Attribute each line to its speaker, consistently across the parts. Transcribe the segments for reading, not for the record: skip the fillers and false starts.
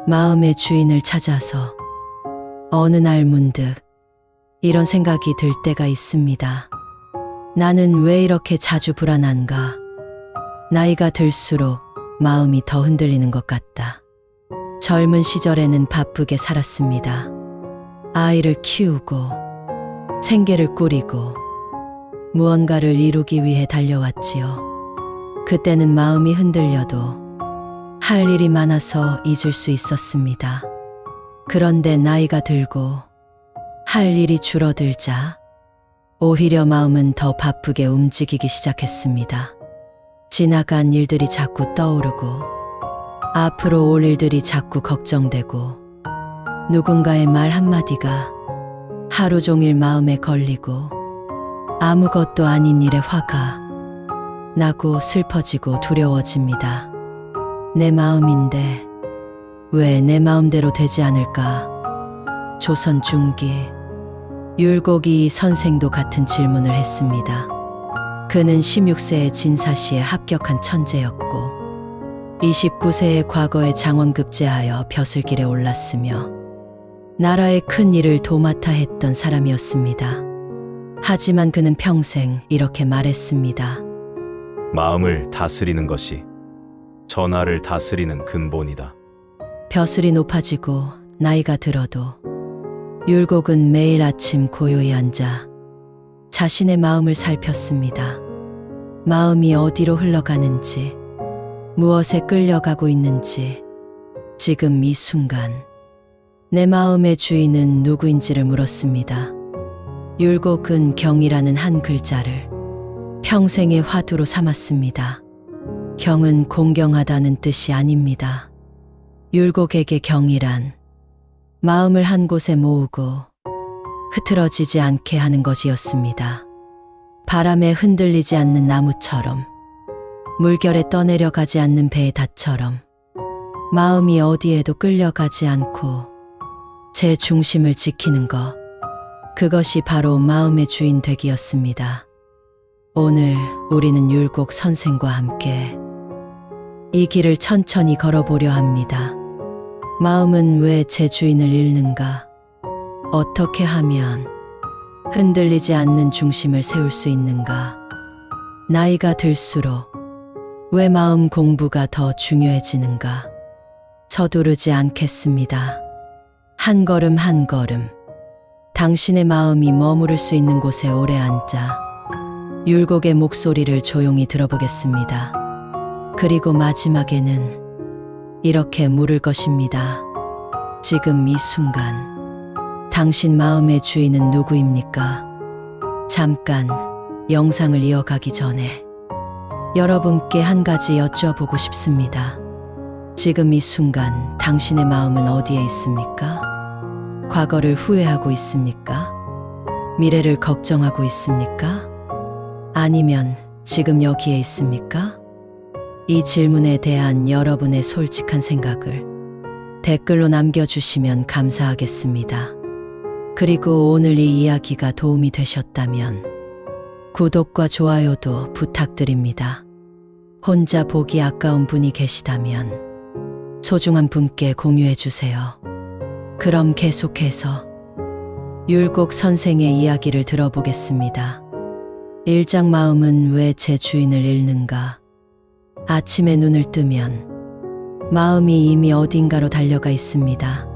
Speaker 1: 마음의 주인을 찾아서 어느 날 문득 이런 생각이 들 때가 있습니다. 나는 왜 이렇게 자주 불안한가? 나이가 들수록 마음이 더 흔들리는 것 같다. 젊은 시절에는 바쁘게 살았습니다. 아이를 키우고 생계를 꾸리고 무언가를 이루기 위해 달려왔지요. 그때는 마음이 흔들려도 할 일이 많아서 잊을 수 있었습니다. 그런데 나이가 들고 할 일이 줄어들자 오히려 마음은 더 바쁘게 움직이기 시작했습니다. 지나간 일들이 자꾸 떠오르고 앞으로 올 일들이 자꾸 걱정되고 누군가의 말 한마디가 하루 종일 마음에 걸리고 아무것도 아닌 일에 화가 나고 슬퍼지고 두려워집니다. 내 마음인데 왜 내 마음대로 되지 않을까? 조선 중기 율곡이 선생도 같은 질문을 했습니다. 그는 16세에 진사시에 합격한 천재였고 29세에 과거에 장원급제하여 벼슬길에 올랐으며 나라의 큰 일을 도맡아 했던 사람이었습니다. 하지만 그는 평생 이렇게 말했습니다.
Speaker 2: 마음을 다스리는 것이 전하를 다스리는 근본이다.
Speaker 1: 벼슬이 높아지고 나이가 들어도 율곡은 매일 아침 고요히 앉아 자신의 마음을 살폈습니다. 마음이 어디로 흘러가는지, 무엇에 끌려가고 있는지, 지금 이 순간 내 마음의 주인은 누구인지를 물었습니다. 율곡은 경이라는 한 글자를 평생의 화두로 삼았습니다. 경은 공경하다는 뜻이 아닙니다. 율곡에게 경이란 마음을 한 곳에 모으고 흐트러지지 않게 하는 것이었습니다. 바람에 흔들리지 않는 나무처럼, 물결에 떠내려가지 않는 배의 닷처럼 마음이 어디에도 끌려가지 않고 제 중심을 지키는 것, 그것이 바로 마음의 주인 되기였습니다. 오늘 우리는 율곡 선생과 함께 이 길을 천천히 걸어보려 합니다. 마음은 왜 제 주인을 잃는가? 어떻게 하면 흔들리지 않는 중심을 세울 수 있는가? 나이가 들수록 왜 마음 공부가 더 중요해지는가? 서두르지 않겠습니다. 한 걸음 한 걸음 당신의 마음이 머무를 수 있는 곳에 오래 앉아 율곡의 목소리를 조용히 들어보겠습니다. 그리고 마지막에는 이렇게 물을 것입니다. 지금 이 순간 당신 마음의 주인은 누구입니까? 잠깐 영상을 이어가기 전에 여러분께 한 가지 여쭤보고 싶습니다. 지금 이 순간 당신의 마음은 어디에 있습니까? 과거를 후회하고 있습니까? 미래를 걱정하고 있습니까? 아니면 지금 여기에 있습니까? 이 질문에 대한 여러분의 솔직한 생각을 댓글로 남겨주시면 감사하겠습니다. 그리고 오늘 이 이야기가 도움이 되셨다면 구독과 좋아요도 부탁드립니다. 혼자 보기 아까운 분이 계시다면 소중한 분께 공유해주세요. 그럼 계속해서 율곡 선생의 이야기를 들어보겠습니다. 1장 마음은 왜 제 주인을 잃는가? 아침에 눈을 뜨면 마음이 이미 어딘가로 달려가 있습니다.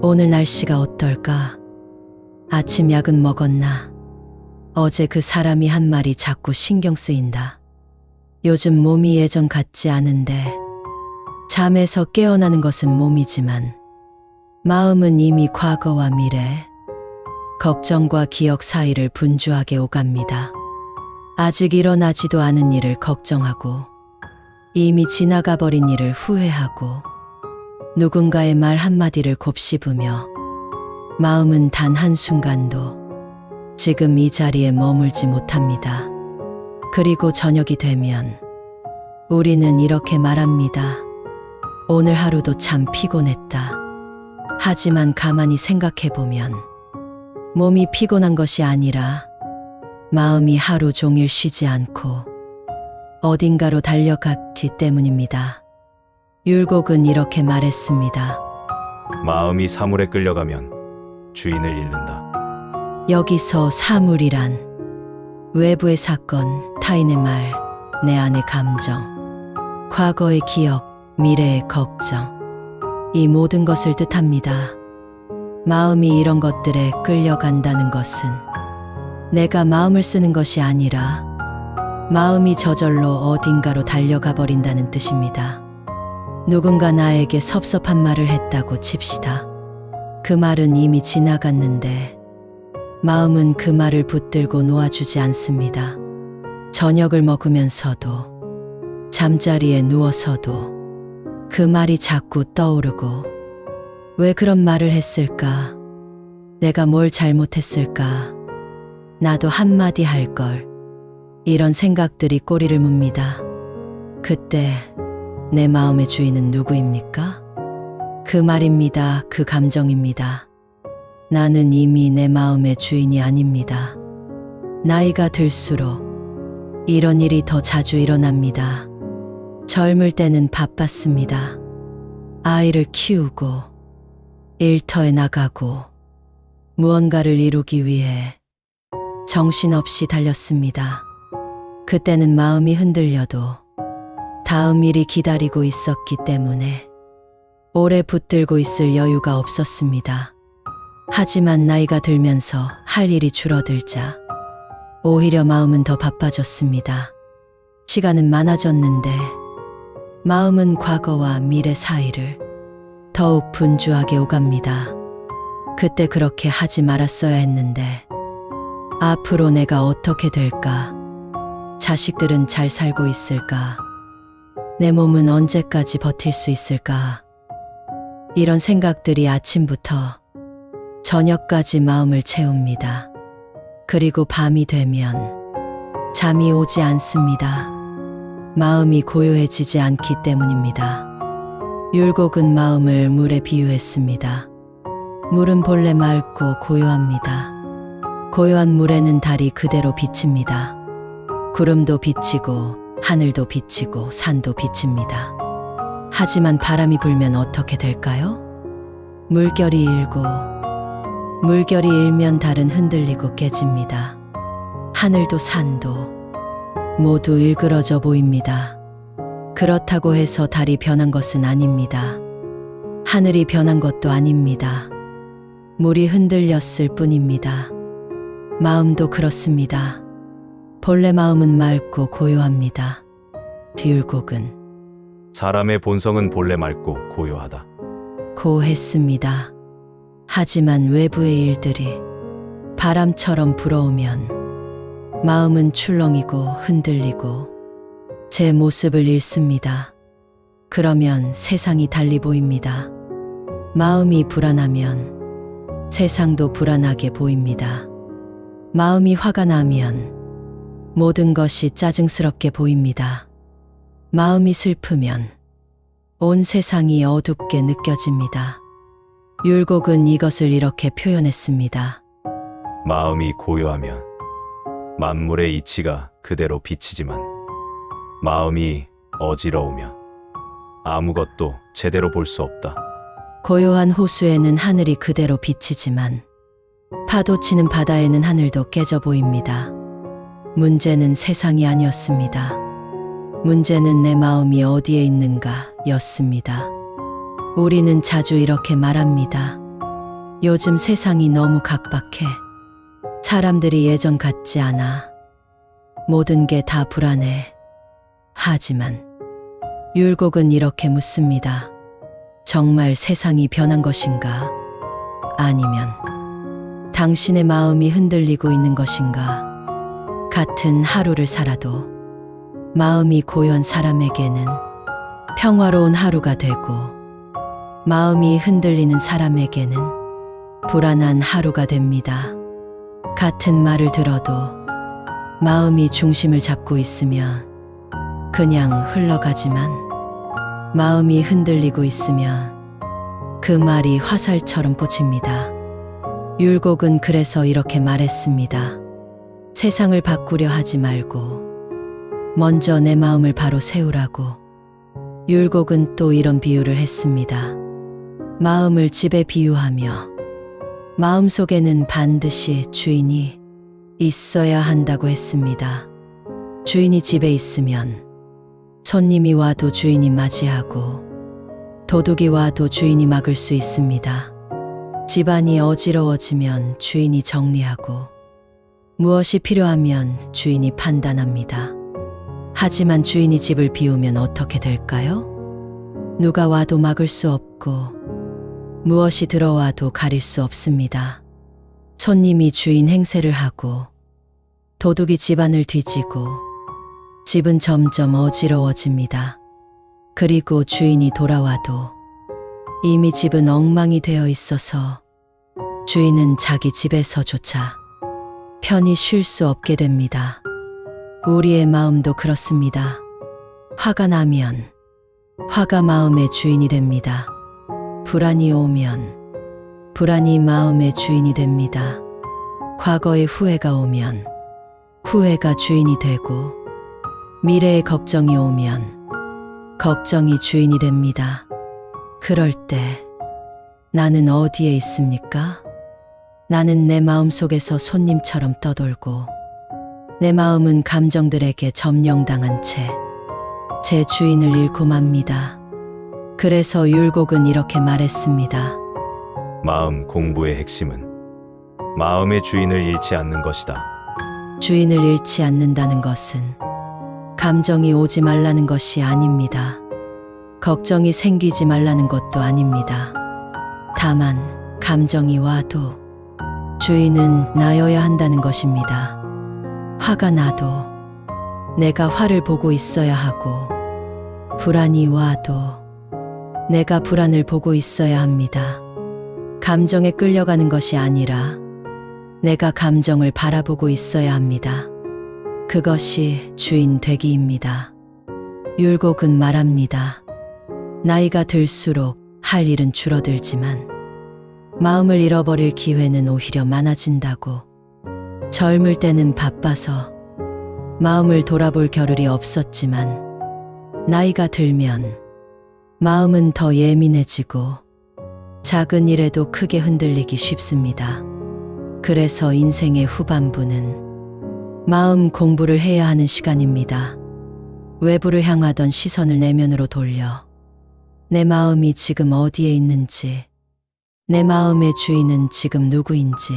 Speaker 1: 오늘 날씨가 어떨까? 아침 약은 먹었나? 어제 그 사람이 한 말이 자꾸 신경 쓰인다. 요즘 몸이 예전 같지 않은데 잠에서 깨어나는 것은 몸이지만 마음은 이미 과거와 미래, 걱정과 기억 사이를 분주하게 오갑니다. 아직 일어나지도 않은 일을 걱정하고 이미 지나가 버린 일을 후회하고 누군가의 말 한마디를 곱씹으며 마음은 단 한순간도 지금 이 자리에 머물지 못합니다. 그리고 저녁이 되면 우리는 이렇게 말합니다. 오늘 하루도 참 피곤했다. 하지만 가만히 생각해보면 몸이 피곤한 것이 아니라 마음이 하루 종일 쉬지 않고 어딘가로 달려갔기 때문입니다. 율곡은 이렇게 말했습니다.
Speaker 2: 마음이 사물에 끌려가면 주인을 잃는다.
Speaker 1: 여기서 사물이란 외부의 사건, 타인의 말, 내 안의 감정, 과거의 기억, 미래의 걱정, 이 모든 것을 뜻합니다. 마음이 이런 것들에 끌려간다는 것은 내가 마음을 쓰는 것이 아니라 마음이 저절로 어딘가로 달려가 버린다는 뜻입니다. 누군가 나에게 섭섭한 말을 했다고 칩시다. 그 말은 이미 지나갔는데 마음은 그 말을 붙들고 놓아주지 않습니다. 저녁을 먹으면서도 잠자리에 누워서도 그 말이 자꾸 떠오르고 왜 그런 말을 했을까? 내가 뭘 잘못했을까? 나도 한마디 할 걸. 이런 생각들이 꼬리를 뭅니다. 그때 내 마음의 주인은 누구입니까? 그 말입니다. 그 감정입니다. 나는 이미 내 마음의 주인이 아닙니다. 나이가 들수록 이런 일이 더 자주 일어납니다. 젊을 때는 바빴습니다. 아이를 키우고 일터에 나가고 무언가를 이루기 위해 정신없이 달렸습니다. 그때는 마음이 흔들려도 다음 일이 기다리고 있었기 때문에 오래 붙들고 있을 여유가 없었습니다. 하지만 나이가 들면서 할 일이 줄어들자 오히려 마음은 더 바빠졌습니다. 시간은 많아졌는데 마음은 과거와 미래 사이를 더욱 분주하게 오갑니다. 그때 그렇게 하지 말았어야 했는데 앞으로 내가 어떻게 될까? 자식들은 잘 살고 있을까? 내 몸은 언제까지 버틸 수 있을까? 이런 생각들이 아침부터 저녁까지 마음을 채웁니다. 그리고 밤이 되면 잠이 오지 않습니다. 마음이 고요해지지 않기 때문입니다. 율곡은 마음을 물에 비유했습니다. 물은 본래 맑고 고요합니다. 고요한 물에는 달이 그대로 비칩니다. 구름도 비치고 하늘도 비치고 산도 비칩니다. 하지만 바람이 불면 어떻게 될까요? 물결이 일면 달은 흔들리고 깨집니다. 하늘도 산도 모두 일그러져 보입니다. 그렇다고 해서 달이 변한 것은 아닙니다. 하늘이 변한 것도 아닙니다. 물이 흔들렸을 뿐입니다. 마음도 그렇습니다. 본래 마음은 맑고 고요합니다. 율곡은
Speaker 2: 사람의 본성은 본래 맑고 고요하다.
Speaker 1: 고했습니다. 하지만 외부의 일들이 바람처럼 불어오면 마음은 출렁이고 흔들리고 제 모습을 잃습니다. 그러면 세상이 달리 보입니다. 마음이 불안하면 세상도 불안하게 보입니다. 마음이 화가 나면 모든 것이 짜증스럽게 보입니다. 마음이 슬프면 온 세상이 어둡게 느껴집니다. 율곡은 이것을 이렇게 표현했습니다.
Speaker 2: 마음이 고요하면 만물의 이치가 그대로 비치지만 마음이 어지러우면 아무것도 제대로 볼 수 없다.
Speaker 1: 고요한 호수에는 하늘이 그대로 비치지만 파도 치는 바다에는 하늘도 깨져 보입니다. 문제는 세상이 아니었습니다. 문제는 내 마음이 어디에 있는가 였습니다. 우리는 자주 이렇게 말합니다. 요즘 세상이 너무 각박해. 사람들이 예전 같지 않아. 모든 게 다 불안해. 하지만 율곡은 이렇게 묻습니다. 정말 세상이 변한 것인가? 아니면 당신의 마음이 흔들리고 있는 것인가? 같은 하루를 살아도 마음이 고요한 사람에게는 평화로운 하루가 되고 마음이 흔들리는 사람에게는 불안한 하루가 됩니다. 같은 말을 들어도 마음이 중심을 잡고 있으면 그냥 흘러가지만 마음이 흔들리고 있으면 그 말이 화살처럼 꽂힙니다. 율곡은 그래서 이렇게 말했습니다. 세상을 바꾸려 하지 말고 먼저 내 마음을 바로 세우라고. 율곡은 또 이런 비유를 했습니다. 마음을 집에 비유하며 마음속에는 반드시 주인이 있어야 한다고 했습니다. 주인이 집에 있으면 손님이 와도 주인이 맞이하고 도둑이 와도 주인이 막을 수 있습니다. 집안이 어지러워지면 주인이 정리하고 무엇이 필요하면 주인이 판단합니다. 하지만 주인이 집을 비우면 어떻게 될까요? 누가 와도 막을 수 없고 무엇이 들어와도 가릴 수 없습니다. 손님이 주인 행세를 하고 도둑이 집안을 뒤지고 집은 점점 어지러워집니다. 그리고 주인이 돌아와도 이미 집은 엉망이 되어 있어서 주인은 자기 집에서조차 편히 쉴 수 없게 됩니다. 우리의 마음도 그렇습니다. 화가 나면 화가 마음의 주인이 됩니다. 불안이 오면 불안이 마음의 주인이 됩니다. 과거의 후회가 오면 후회가 주인이 되고 미래의 걱정이 오면 걱정이 주인이 됩니다. 그럴 때 나는 어디에 있습니까? 나는 내 마음 속에서 손님처럼 떠돌고 내 마음은 감정들에게 점령당한 채 제 주인을 잃고 맙니다. 그래서 율곡은 이렇게 말했습니다.
Speaker 2: 마음 공부의 핵심은 마음의 주인을 잃지 않는 것이다.
Speaker 1: 주인을 잃지 않는다는 것은 감정이 오지 말라는 것이 아닙니다. 걱정이 생기지 말라는 것도 아닙니다. 다만 감정이 와도 주인은 나여야 한다는 것입니다. 화가 나도 내가 화를 보고 있어야 하고 불안이 와도 내가 불안을 보고 있어야 합니다. 감정에 끌려가는 것이 아니라 내가 감정을 바라보고 있어야 합니다. 그것이 주인 되기입니다. 율곡은 말합니다. 나이가 들수록 할 일은 줄어들지만 마음을 잃어버릴 기회는 오히려 많아진다고. 젊을 때는 바빠서 마음을 돌아볼 겨를이 없었지만 나이가 들면 마음은 더 예민해지고 작은 일에도 크게 흔들리기 쉽습니다. 그래서 인생의 후반부는 마음 공부를 해야 하는 시간입니다. 외부를 향하던 시선을 내면으로 돌려 내 마음이 지금 어디에 있는지, 내 마음의 주인은 지금 누구인지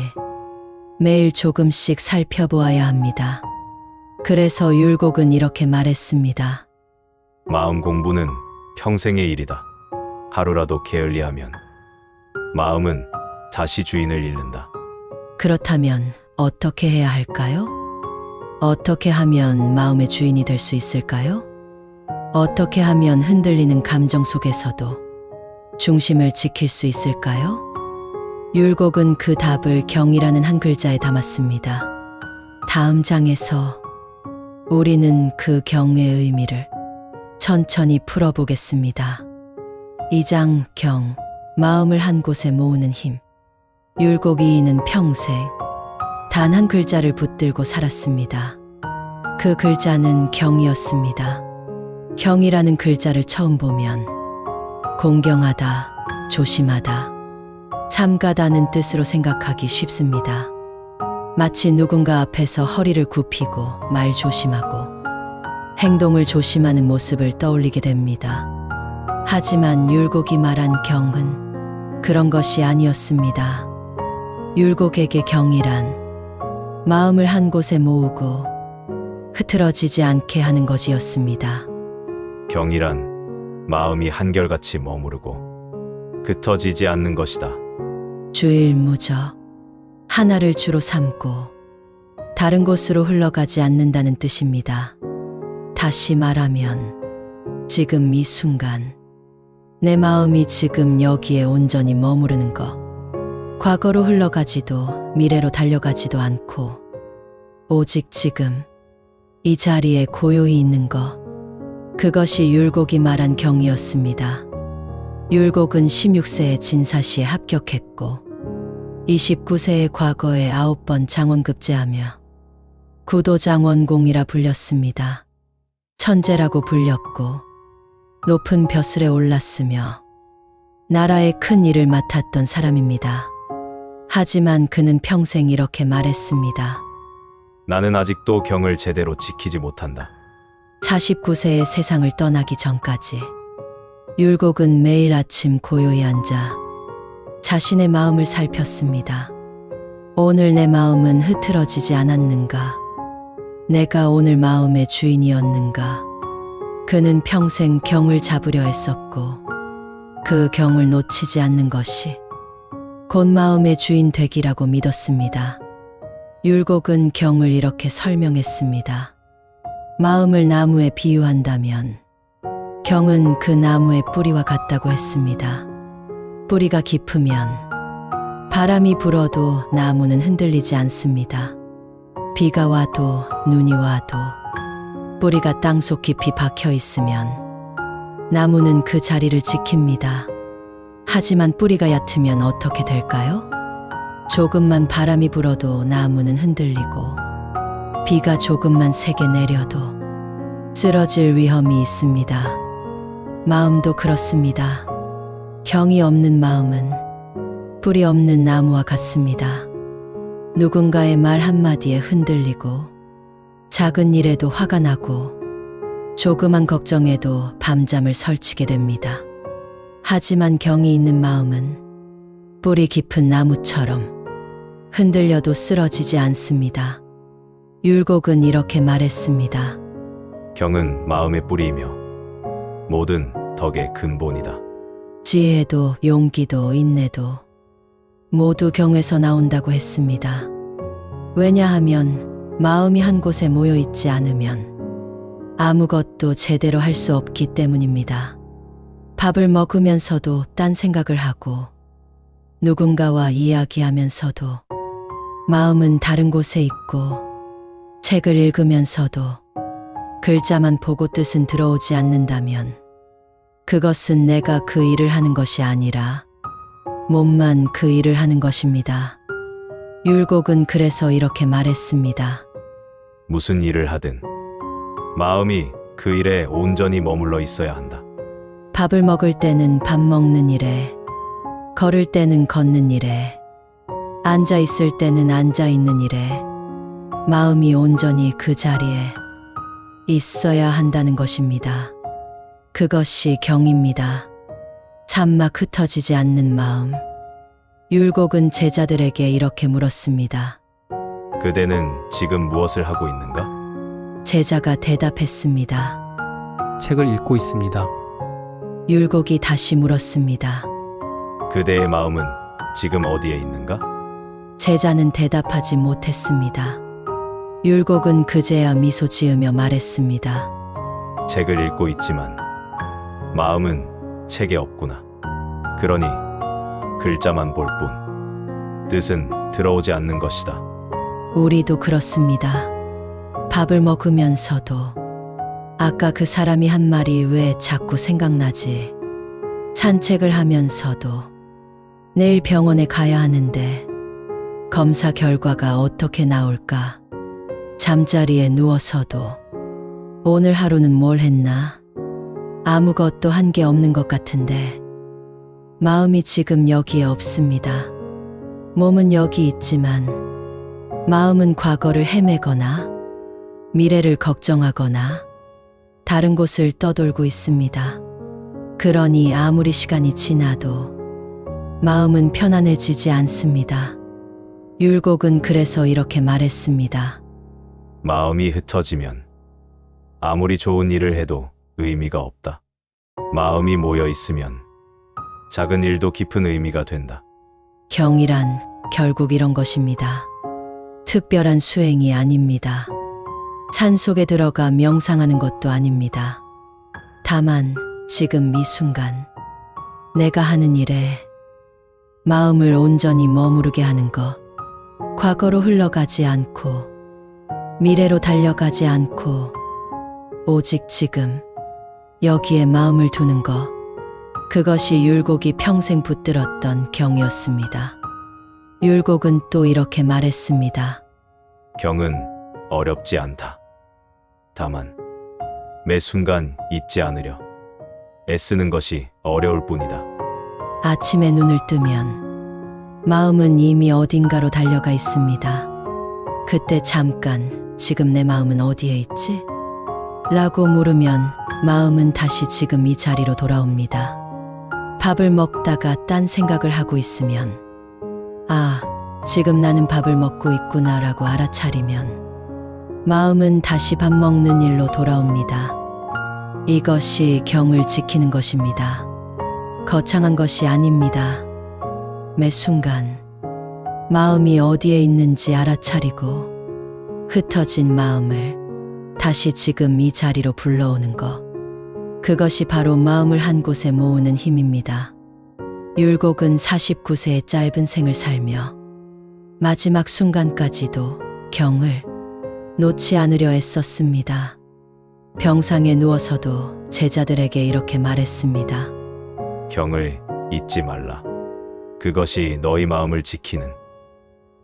Speaker 1: 매일 조금씩 살펴보아야 합니다. 그래서 율곡은 이렇게 말했습니다.
Speaker 2: 마음 공부는 평생의 일이다. 하루라도 게을리하면 마음은 다시 주인을 잃는다.
Speaker 1: 그렇다면 어떻게 해야 할까요? 어떻게 하면 마음의 주인이 될 수 있을까요? 어떻게 하면 흔들리는 감정 속에서도 중심을 지킬 수 있을까요? 율곡은 그 답을 경이라는 한 글자에 담았습니다. 다음 장에서 우리는 그 경의 의미를 천천히 풀어보겠습니다. 2장 경, 마음을 한 곳에 모으는 힘. 율곡 이인은 평생 단 한 글자를 붙들고 살았습니다. 그 글자는 경이었습니다. 경이라는 글자를 처음 보면 공경하다, 조심하다, 삼가다는 뜻으로 생각하기 쉽습니다. 마치 누군가 앞에서 허리를 굽히고 말 조심하고 행동을 조심하는 모습을 떠올리게 됩니다. 하지만 율곡이 말한 경은 그런 것이 아니었습니다. 율곡에게 경이란 마음을 한 곳에 모으고 흐트러지지 않게 하는 것이었습니다.
Speaker 2: 경이란 마음이 한결같이 머무르고 흩어지지 않는 것이다.
Speaker 1: 주일무저 하나를 주로 삼고 다른 곳으로 흘러가지 않는다는 뜻입니다. 다시 말하면 지금 이 순간 내 마음이 지금 여기에 온전히 머무르는 것, 과거로 흘러가지도 미래로 달려가지도 않고 오직 지금 이 자리에 고요히 있는 것, 그것이 율곡이 말한 경이었습니다. 율곡은 16세에 진사시에 합격했고 29세의 과거에 9번 장원급제하며 구도장원공이라 불렸습니다. 천재라고 불렸고 높은 벼슬에 올랐으며 나라의 큰 일을 맡았던 사람입니다. 하지만 그는 평생 이렇게 말했습니다.
Speaker 2: 나는 아직도 경을 제대로 지키지 못한다.
Speaker 1: 49세의 세상을 떠나기 전까지 율곡은 매일 아침 고요히 앉아 자신의 마음을 살폈습니다. 오늘 내 마음은 흐트러지지 않았는가? 내가 오늘 마음의 주인이었는가? 그는 평생 경을 잡으려 했었고 그 경을 놓치지 않는 것이 곧 마음의 주인 되기라고 믿었습니다. 율곡은 경을 이렇게 설명했습니다. 마음을 나무에 비유한다면 경은 그 나무의 뿌리와 같다고 했습니다. 뿌리가 깊으면 바람이 불어도 나무는 흔들리지 않습니다. 비가 와도 눈이 와도 뿌리가 땅속 깊이 박혀 있으면 나무는 그 자리를 지킵니다. 하지만 뿌리가 얕으면 어떻게 될까요? 조금만 바람이 불어도 나무는 흔들리고 비가 조금만 세게 내려도 쓰러질 위험이 있습니다. 마음도 그렇습니다. 경이 없는 마음은 뿌리 없는 나무와 같습니다. 누군가의 말 한마디에 흔들리고 작은 일에도 화가 나고 조그만 걱정에도 밤잠을 설치게 됩니다. 하지만 경이 있는 마음은 뿌리 깊은 나무처럼 흔들려도 쓰러지지 않습니다. 율곡은 이렇게 말했습니다.
Speaker 2: 경은 마음의 뿌리이며 모든 덕의 근본이다.
Speaker 1: 지혜도 용기도 인내도 모두 경에서 나온다고 했습니다. 왜냐하면 마음이 한 곳에 모여 있지 않으면 아무것도 제대로 할 수 없기 때문입니다. 밥을 먹으면서도 딴 생각을 하고 누군가와 이야기하면서도 마음은 다른 곳에 있고 책을 읽으면서도 글자만 보고 뜻은 들어오지 않는다면 그것은 내가 그 일을 하는 것이 아니라 몸만 그 일을 하는 것입니다. 율곡은 그래서 이렇게 말했습니다.
Speaker 2: 무슨 일을 하든 마음이 그 일에 온전히 머물러 있어야 한다.
Speaker 1: 밥을 먹을 때는 밥 먹는 일에, 걸을 때는 걷는 일에, 앉아 있을 때는 앉아 있는 일에, 마음이 온전히 그 자리에 있어야 한다는 것입니다. 그것이 경입니다. 참막 흩어지지 않는 마음. 율곡은 제자들에게 이렇게 물었습니다.
Speaker 2: 그대는 지금 무엇을 하고 있는가?
Speaker 1: 제자가 대답했습니다.
Speaker 3: 책을 읽고 있습니다.
Speaker 1: 율곡이 다시 물었습니다.
Speaker 2: 그대의 마음은 지금 어디에 있는가?
Speaker 1: 제자는 대답하지 못했습니다. 율곡은 그제야 미소 지으며 말했습니다.
Speaker 2: 책을 읽고 있지만 마음은 책에 없구나. 그러니 글자만 볼 뿐 뜻은 들어오지 않는 것이다.
Speaker 1: 우리도 그렇습니다. 밥을 먹으면서도 아까 그 사람이 한 말이 왜 자꾸 생각나지? 산책을 하면서도 내일 병원에 가야 하는데 검사 결과가 어떻게 나올까? 잠자리에 누워서도 오늘 하루는 뭘 했나? 아무것도 한 게 없는 것 같은데 마음이 지금 여기에 없습니다. 몸은 여기 있지만 마음은 과거를 헤매거나 미래를 걱정하거나 다른 곳을 떠돌고 있습니다. 그러니 아무리 시간이 지나도 마음은 편안해지지 않습니다. 율곡은 그래서 이렇게 말했습니다.
Speaker 2: 마음이 흩어지면 아무리 좋은 일을 해도 의미가 없다. 마음이 모여 있으면 작은 일도 깊은 의미가 된다.
Speaker 1: 경이란 결국 이런 것입니다. 특별한 수행이 아닙니다. 산 속에 들어가 명상하는 것도 아닙니다. 다만 지금 이 순간 내가 하는 일에 마음을 온전히 머무르게 하는 것, 과거로 흘러가지 않고 미래로 달려가지 않고 오직 지금 여기에 마음을 두는 것, 그것이 율곡이 평생 붙들었던 경이었습니다. 율곡은 또 이렇게 말했습니다.
Speaker 2: 경은 어렵지 않다. 다만 매 순간 잊지 않으려 애쓰는 것이 어려울 뿐이다.
Speaker 1: 아침에 눈을 뜨면 마음은 이미 어딘가로 달려가 있습니다. 그때 잠깐 지금 내 마음은 어디에 있지? 라고 물으면 마음은 다시 지금 이 자리로 돌아옵니다. 밥을 먹다가 딴 생각을 하고 있으면 아, 지금 나는 밥을 먹고 있구나 라고 알아차리면 마음은 다시 밥 먹는 일로 돌아옵니다. 이것이 경을 지키는 것입니다. 거창한 것이 아닙니다. 매 순간 마음이 어디에 있는지 알아차리고 흩어진 마음을 다시 지금 이 자리로 불러오는 것. 그것이 바로 마음을 한 곳에 모으는 힘입니다. 율곡은 49세의 짧은 생을 살며 마지막 순간까지도 경을 놓지 않으려 애썼습니다. 병상에 누워서도 제자들에게 이렇게 말했습니다.
Speaker 2: 경을 잊지 말라. 그것이 너희 마음을 지키는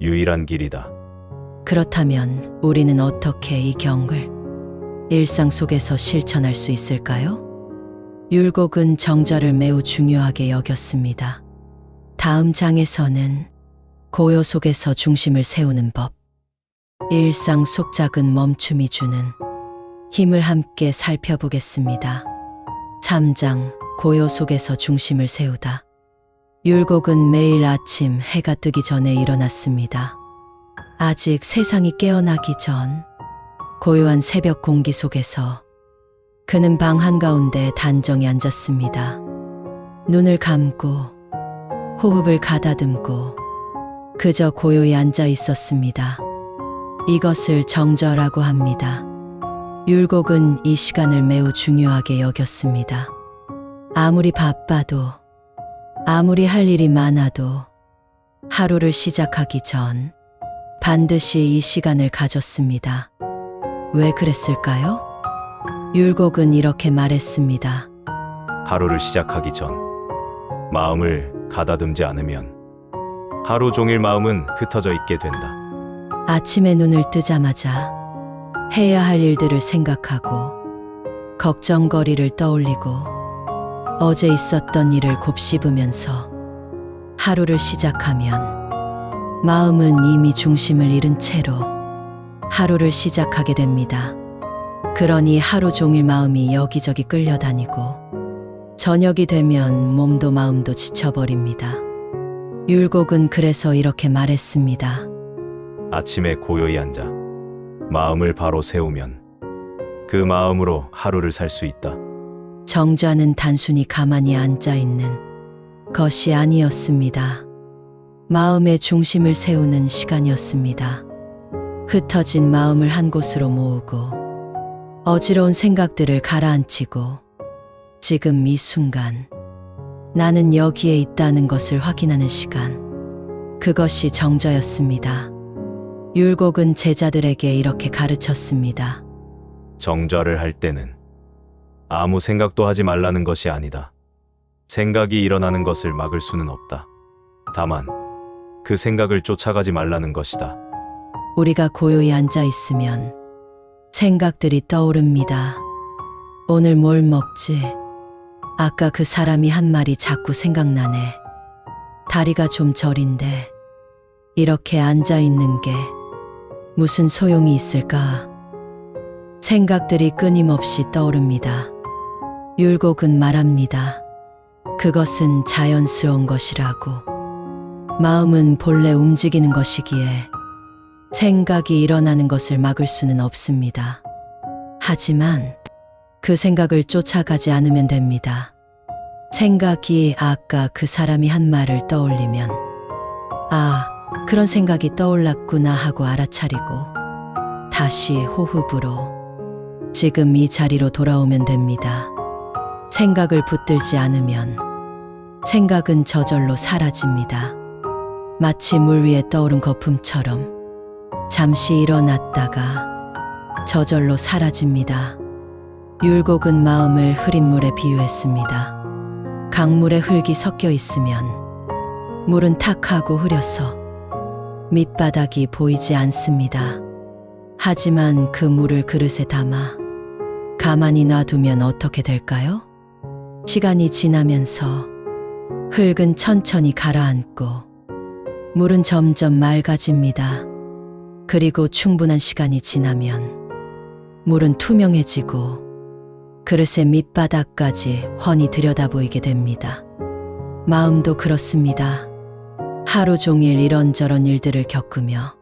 Speaker 2: 유일한 길이다.
Speaker 1: 그렇다면 우리는 어떻게 이 경을 일상 속에서 실천할 수 있을까요? 율곡은 정절을 매우 중요하게 여겼습니다. 다음 장에서는 고요 속에서 중심을 세우는 법, 일상 속 작은 멈춤이 주는 힘을 함께 살펴보겠습니다. 3장 고요 속에서 중심을 세우다. 율곡은 매일 아침 해가 뜨기 전에 일어났습니다. 아직 세상이 깨어나기 전 고요한 새벽 공기 속에서 그는 방 한가운데 단정히 앉았습니다. 눈을 감고 호흡을 가다듬고 그저 고요히 앉아 있었습니다. 이것을 정절이라고 합니다. 율곡은 이 시간을 매우 중요하게 여겼습니다. 아무리 바빠도 아무리 할 일이 많아도 하루를 시작하기 전 반드시 이 시간을 가졌습니다. 왜 그랬을까요? 율곡은 이렇게 말했습니다.
Speaker 2: 하루를 시작하기 전 마음을 가다듬지 않으면 하루 종일 마음은 흩어져 있게 된다.
Speaker 1: 아침에 눈을 뜨자마자 해야 할 일들을 생각하고 걱정거리를 떠올리고 어제 있었던 일을 곱씹으면서 하루를 시작하면 마음은 이미 중심을 잃은 채로 하루를 시작하게 됩니다. 그러니 하루 종일 마음이 여기저기 끌려다니고 저녁이 되면 몸도 마음도 지쳐버립니다. 율곡은 그래서 이렇게 말했습니다.
Speaker 2: 아침에 고요히 앉아 마음을 바로 세우면 그 마음으로 하루를 살 수 있다.
Speaker 1: 정좌는 단순히 가만히 앉아 있는 것이 아니었습니다. 마음의 중심을 세우는 시간이었습니다. 흩어진 마음을 한 곳으로 모으고 어지러운 생각들을 가라앉히고 지금 이 순간 나는 여기에 있다는 것을 확인하는 시간. 그것이 정좌였습니다. 율곡은 제자들에게 이렇게 가르쳤습니다.
Speaker 2: 정좌를 할 때는 아무 생각도 하지 말라는 것이 아니다. 생각이 일어나는 것을 막을 수는 없다. 다만 그 생각을 쫓아가지 말라는 것이다.
Speaker 1: 우리가 고요히 앉아 있으면 생각들이 떠오릅니다. 오늘 뭘 먹지? 아까 그 사람이 한 말이 자꾸 생각나네. 다리가 좀 저린데 이렇게 앉아 있는 게 무슨 소용이 있을까? 생각들이 끊임없이 떠오릅니다. 율곡은 말합니다. 그것은 자연스러운 것이라고. 마음은 본래 움직이는 것이기에 생각이 일어나는 것을 막을 수는 없습니다. 하지만 그 생각을 쫓아가지 않으면 됩니다. 생각이 아까 그 사람이 한 말을 떠올리면 아, 그런 생각이 떠올랐구나 하고 알아차리고 다시 호흡으로 지금 이 자리로 돌아오면 됩니다. 생각을 붙들지 않으면 생각은 저절로 사라집니다. 마치 물 위에 떠오른 거품처럼 잠시 일어났다가 저절로 사라집니다. 율곡은 마음을 흐린 물에 비유했습니다. 강물에 흙이 섞여 있으면 물은 탁하고 흐려서 밑바닥이 보이지 않습니다. 하지만 그 물을 그릇에 담아 가만히 놔두면 어떻게 될까요? 시간이 지나면서 흙은 천천히 가라앉고 물은 점점 맑아집니다. 그리고 충분한 시간이 지나면 물은 투명해지고 그릇의 밑바닥까지 훤히 들여다보이게 됩니다. 마음도 그렇습니다. 하루 종일 이런저런 일들을 겪으며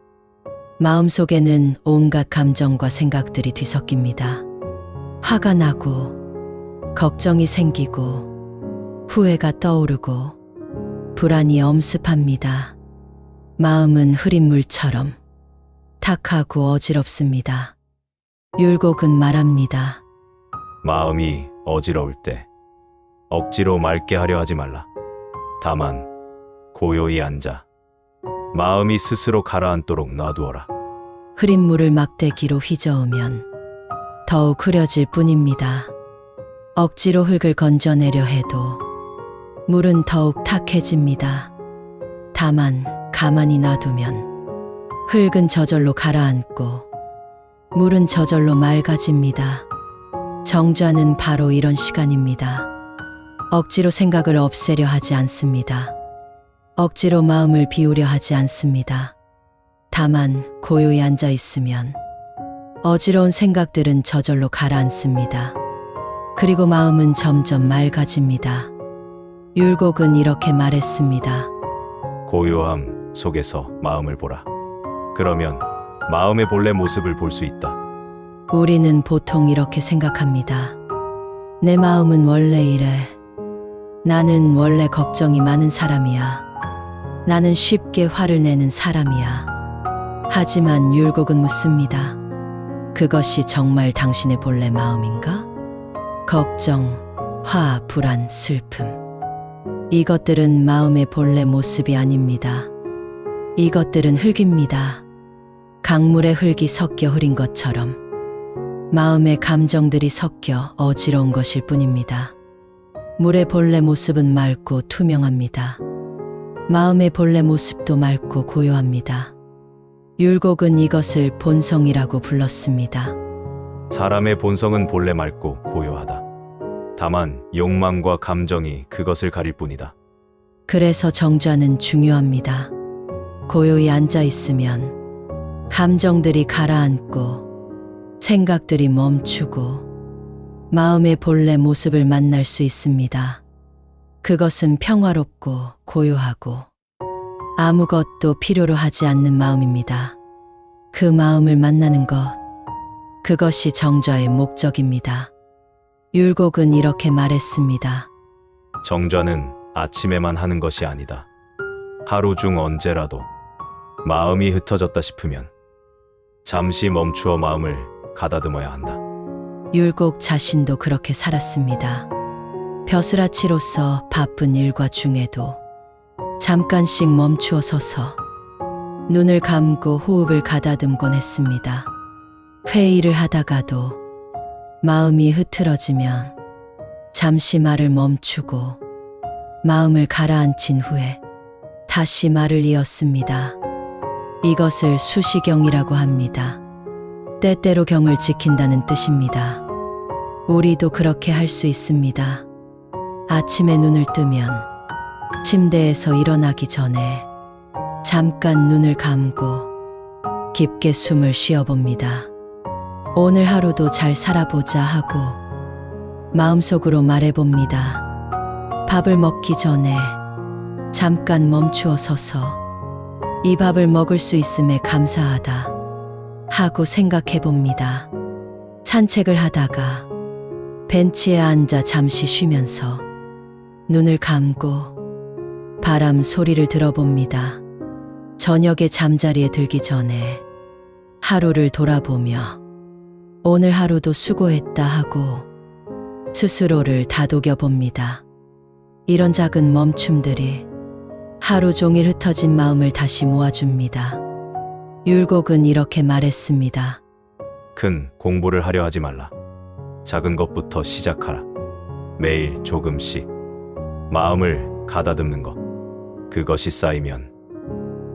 Speaker 1: 마음속에는 온갖 감정과 생각들이 뒤섞입니다. 화가 나고 걱정이 생기고 후회가 떠오르고 불안이 엄습합니다. 마음은 흐린 물처럼 탁하고 어지럽습니다. 율곡은 말합니다.
Speaker 2: 마음이 어지러울 때 억지로 맑게 하려 하지 말라. 다만 고요히 앉아 마음이 스스로 가라앉도록 놔두어라.
Speaker 1: 흐린 물을 막대기로 휘저으면 더욱 흐려질 뿐입니다. 억지로 흙을 건져내려 해도 물은 더욱 탁해집니다. 다만 가만히 놔두면 흙은 저절로 가라앉고 물은 저절로 맑아집니다. 정좌는 바로 이런 시간입니다. 억지로 생각을 없애려 하지 않습니다. 억지로 마음을 비우려 하지 않습니다. 다만 고요히 앉아 있으면 어지러운 생각들은 저절로 가라앉습니다. 그리고 마음은 점점 맑아집니다. 율곡은 이렇게 말했습니다.
Speaker 2: 고요함 속에서 마음을 보라. 그러면 마음의 본래 모습을 볼 수 있다.
Speaker 1: 우리는 보통 이렇게 생각합니다. 내 마음은 원래 이래. 나는 원래 걱정이 많은 사람이야. 나는 쉽게 화를 내는 사람이야. 하지만 율곡은 묻습니다. 그것이 정말 당신의 본래 마음인가? 걱정, 화, 불안, 슬픔. 이것들은 마음의 본래 모습이 아닙니다. 이것들은 흙입니다. 강물에 흙이 섞여 흐린 것처럼 마음의 감정들이 섞여 어지러운 것일 뿐입니다. 물의 본래 모습은 맑고 투명합니다. 마음의 본래 모습도 맑고 고요합니다. 율곡은 이것을 본성이라고 불렀습니다.
Speaker 2: 사람의 본성은 본래 맑고 고요하다. 다만 욕망과 감정이 그것을 가릴 뿐이다.
Speaker 1: 그래서 정좌는 중요합니다. 고요히 앉아 있으면 감정들이 가라앉고 생각들이 멈추고 마음의 본래 모습을 만날 수 있습니다. 그것은 평화롭고 고요하고 아무것도 필요로 하지 않는 마음입니다. 그 마음을 만나는 것, 그것이 정좌의 목적입니다. 율곡은 이렇게 말했습니다.
Speaker 2: 정좌는 아침에만 하는 것이 아니다. 하루 중 언제라도 마음이 흩어졌다 싶으면 잠시 멈추어 마음을 가다듬어야 한다.
Speaker 1: 율곡 자신도 그렇게 살았습니다. 벼슬아치로서 바쁜 일과 중에도 잠깐씩 멈추어 서서 눈을 감고 호흡을 가다듬곤 했습니다. 회의를 하다가도 마음이 흐트러지면 잠시 말을 멈추고 마음을 가라앉힌 후에 다시 말을 이었습니다. 이것을 수시경이라고 합니다. 때때로 경을 지킨다는 뜻입니다. 우리도 그렇게 할 수 있습니다. 아침에 눈을 뜨면 침대에서 일어나기 전에 잠깐 눈을 감고 깊게 숨을 쉬어봅니다. 오늘 하루도 잘 살아보자 하고 마음속으로 말해봅니다. 밥을 먹기 전에 잠깐 멈추어 서서 이 밥을 먹을 수 있음에 감사하다 하고 생각해봅니다. 산책을 하다가 벤치에 앉아 잠시 쉬면서 눈을 감고 바람 소리를 들어봅니다. 저녁에 잠자리에 들기 전에 하루를 돌아보며 오늘 하루도 수고했다 하고 스스로를 다독여 봅니다. 이런 작은 멈춤들이 하루 종일 흩어진 마음을 다시 모아줍니다. 율곡은 이렇게 말했습니다.
Speaker 2: 큰 공부를 하려 하지 말라. 작은 것부터 시작하라. 매일 조금씩 마음을 가다듬는 것. 그것이 쌓이면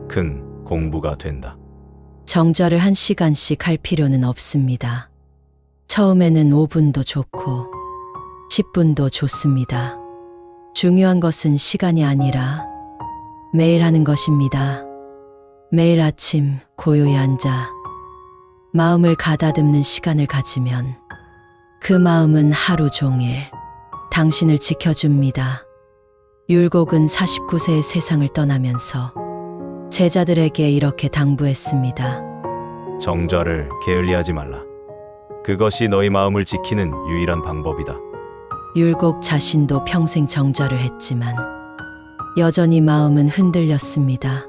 Speaker 2: 큰 공부가 된다.
Speaker 1: 정좌를 1시간씩 할 필요는 없습니다. 처음에는 5분도 좋고 10분도 좋습니다. 중요한 것은 시간이 아니라 매일 하는 것입니다. 매일 아침 고요히 앉아 마음을 가다듬는 시간을 가지면 그 마음은 하루 종일 당신을 지켜줍니다. 율곡은 49세의 세상을 떠나면서 제자들에게 이렇게 당부했습니다.
Speaker 2: 정절을 게을리하지 말라. 그것이 너희 마음을 지키는 유일한 방법이다.
Speaker 1: 율곡 자신도 평생 정절을 했지만 여전히 마음은 흔들렸습니다.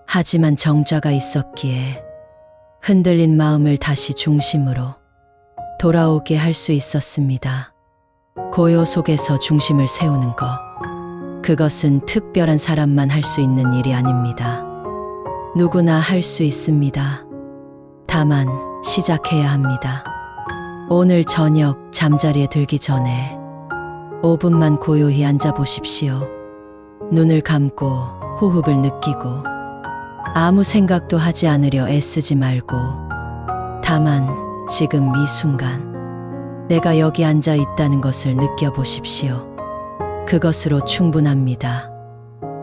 Speaker 1: 하지만 정좌가 있었기에 흔들린 마음을 다시 중심으로 돌아오게 할 수 있었습니다. 고요 속에서 중심을 세우는 것, 그것은 특별한 사람만 할 수 있는 일이 아닙니다. 누구나 할 수 있습니다. 다만 시작해야 합니다. 오늘 저녁 잠자리에 들기 전에 5분만 고요히 앉아 보십시오. 눈을 감고 호흡을 느끼고 아무 생각도 하지 않으려 애쓰지 말고 다만 지금 이 순간 내가 여기 앉아 있다는 것을 느껴보십시오. 그것으로 충분합니다.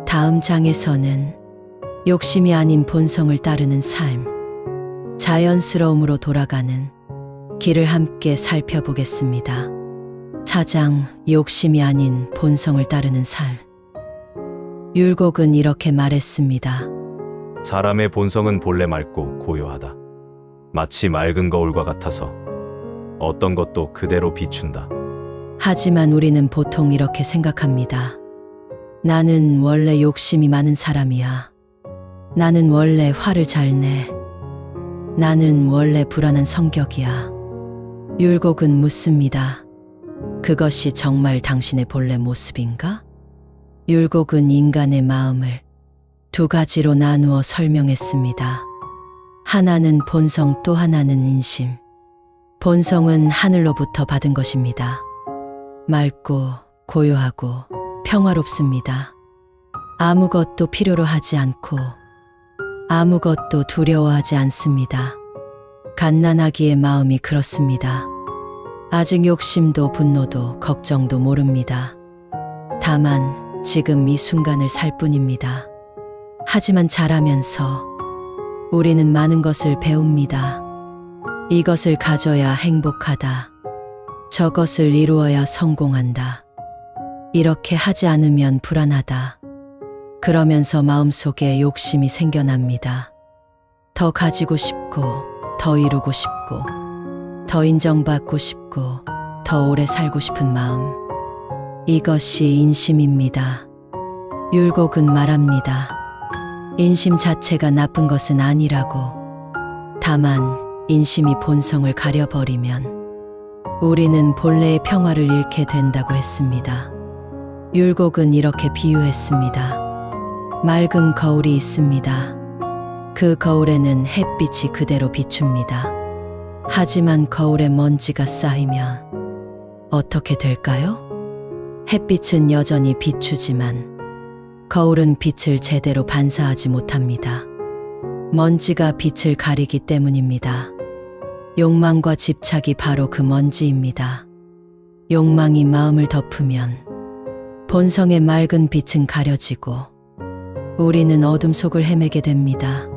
Speaker 1: 다음 장에서는 욕심이 아닌 본성을 따르는 삶, 자연스러움으로 돌아가는 길을 함께 살펴보겠습니다. 4장, 욕심이 아닌 본성을 따르는 삶. 율곡은 이렇게 말했습니다.
Speaker 2: 사람의 본성은 본래 맑고 고요하다. 마치 맑은 거울과 같아서 어떤 것도 그대로 비춘다.
Speaker 1: 하지만 우리는 보통 이렇게 생각합니다. 나는 원래 욕심이 많은 사람이야. 나는 원래 화를 잘 내. 나는 원래 불안한 성격이야. 율곡은 묻습니다. 그것이 정말 당신의 본래 모습인가? 율곡은 인간의 마음을 두 가지로 나누어 설명했습니다. 하나는 본성, 또 하나는 인심. 본성은 하늘로부터 받은 것입니다. 맑고 고요하고 평화롭습니다. 아무것도 필요로 하지 않고 아무것도 두려워하지 않습니다. 갓난아기의 마음이 그렇습니다. 아직 욕심도 분노도 걱정도 모릅니다. 다만 지금 이 순간을 살 뿐입니다. 하지만 자라면서 우리는 많은 것을 배웁니다. 이것을 가져야 행복하다. 저것을 이루어야 성공한다. 이렇게 하지 않으면 불안하다. 그러면서 마음속에 욕심이 생겨납니다. 더 가지고 싶고, 더 이루고 싶고, 더 인정받고 싶고, 더 오래 살고 싶은 마음. 이것이 인심입니다. 율곡은 말합니다. 인심 자체가 나쁜 것은 아니라고. 다만 인심이 본성을 가려버리면 우리는 본래의 평화를 잃게 된다고 했습니다. 율곡은 이렇게 비유했습니다. 맑은 거울이 있습니다. 그 거울에는 햇빛이 그대로 비춥니다. 하지만 거울에 먼지가 쌓이면 어떻게 될까요? 햇빛은 여전히 비추지만 거울은 빛을 제대로 반사하지 못합니다. 먼지가 빛을 가리기 때문입니다. 욕망과 집착이 바로 그 먼지입니다. 욕망이 마음을 덮으면 본성의 맑은 빛은 가려지고 우리는 어둠 속을 헤매게 됩니다.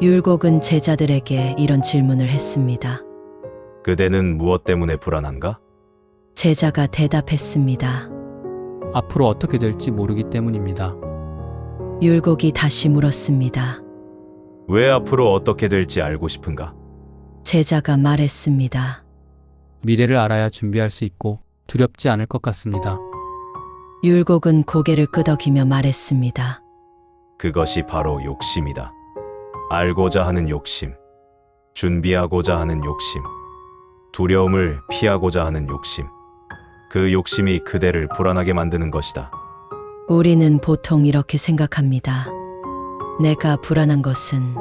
Speaker 1: 율곡은 제자들에게 이런 질문을 했습니다.
Speaker 2: 그대는 무엇 때문에 불안한가?
Speaker 1: 제자가 대답했습니다.
Speaker 3: 앞으로 어떻게 될지 모르기 때문입니다.
Speaker 1: 율곡이 다시 물었습니다.
Speaker 2: 왜 앞으로 어떻게 될지 알고 싶은가?
Speaker 1: 제자가 말했습니다.
Speaker 3: 미래를 알아야 준비할 수 있고 두렵지 않을 것 같습니다.
Speaker 1: 율곡은 고개를 끄덕이며 말했습니다.
Speaker 2: 그것이 바로 욕심이다. 알고자 하는 욕심, 준비하고자 하는 욕심, 두려움을 피하고자 하는 욕심. 그 욕심이 그대를 불안하게 만드는 것이다.
Speaker 1: 우리는 보통 이렇게 생각합니다. 내가 불안한 것은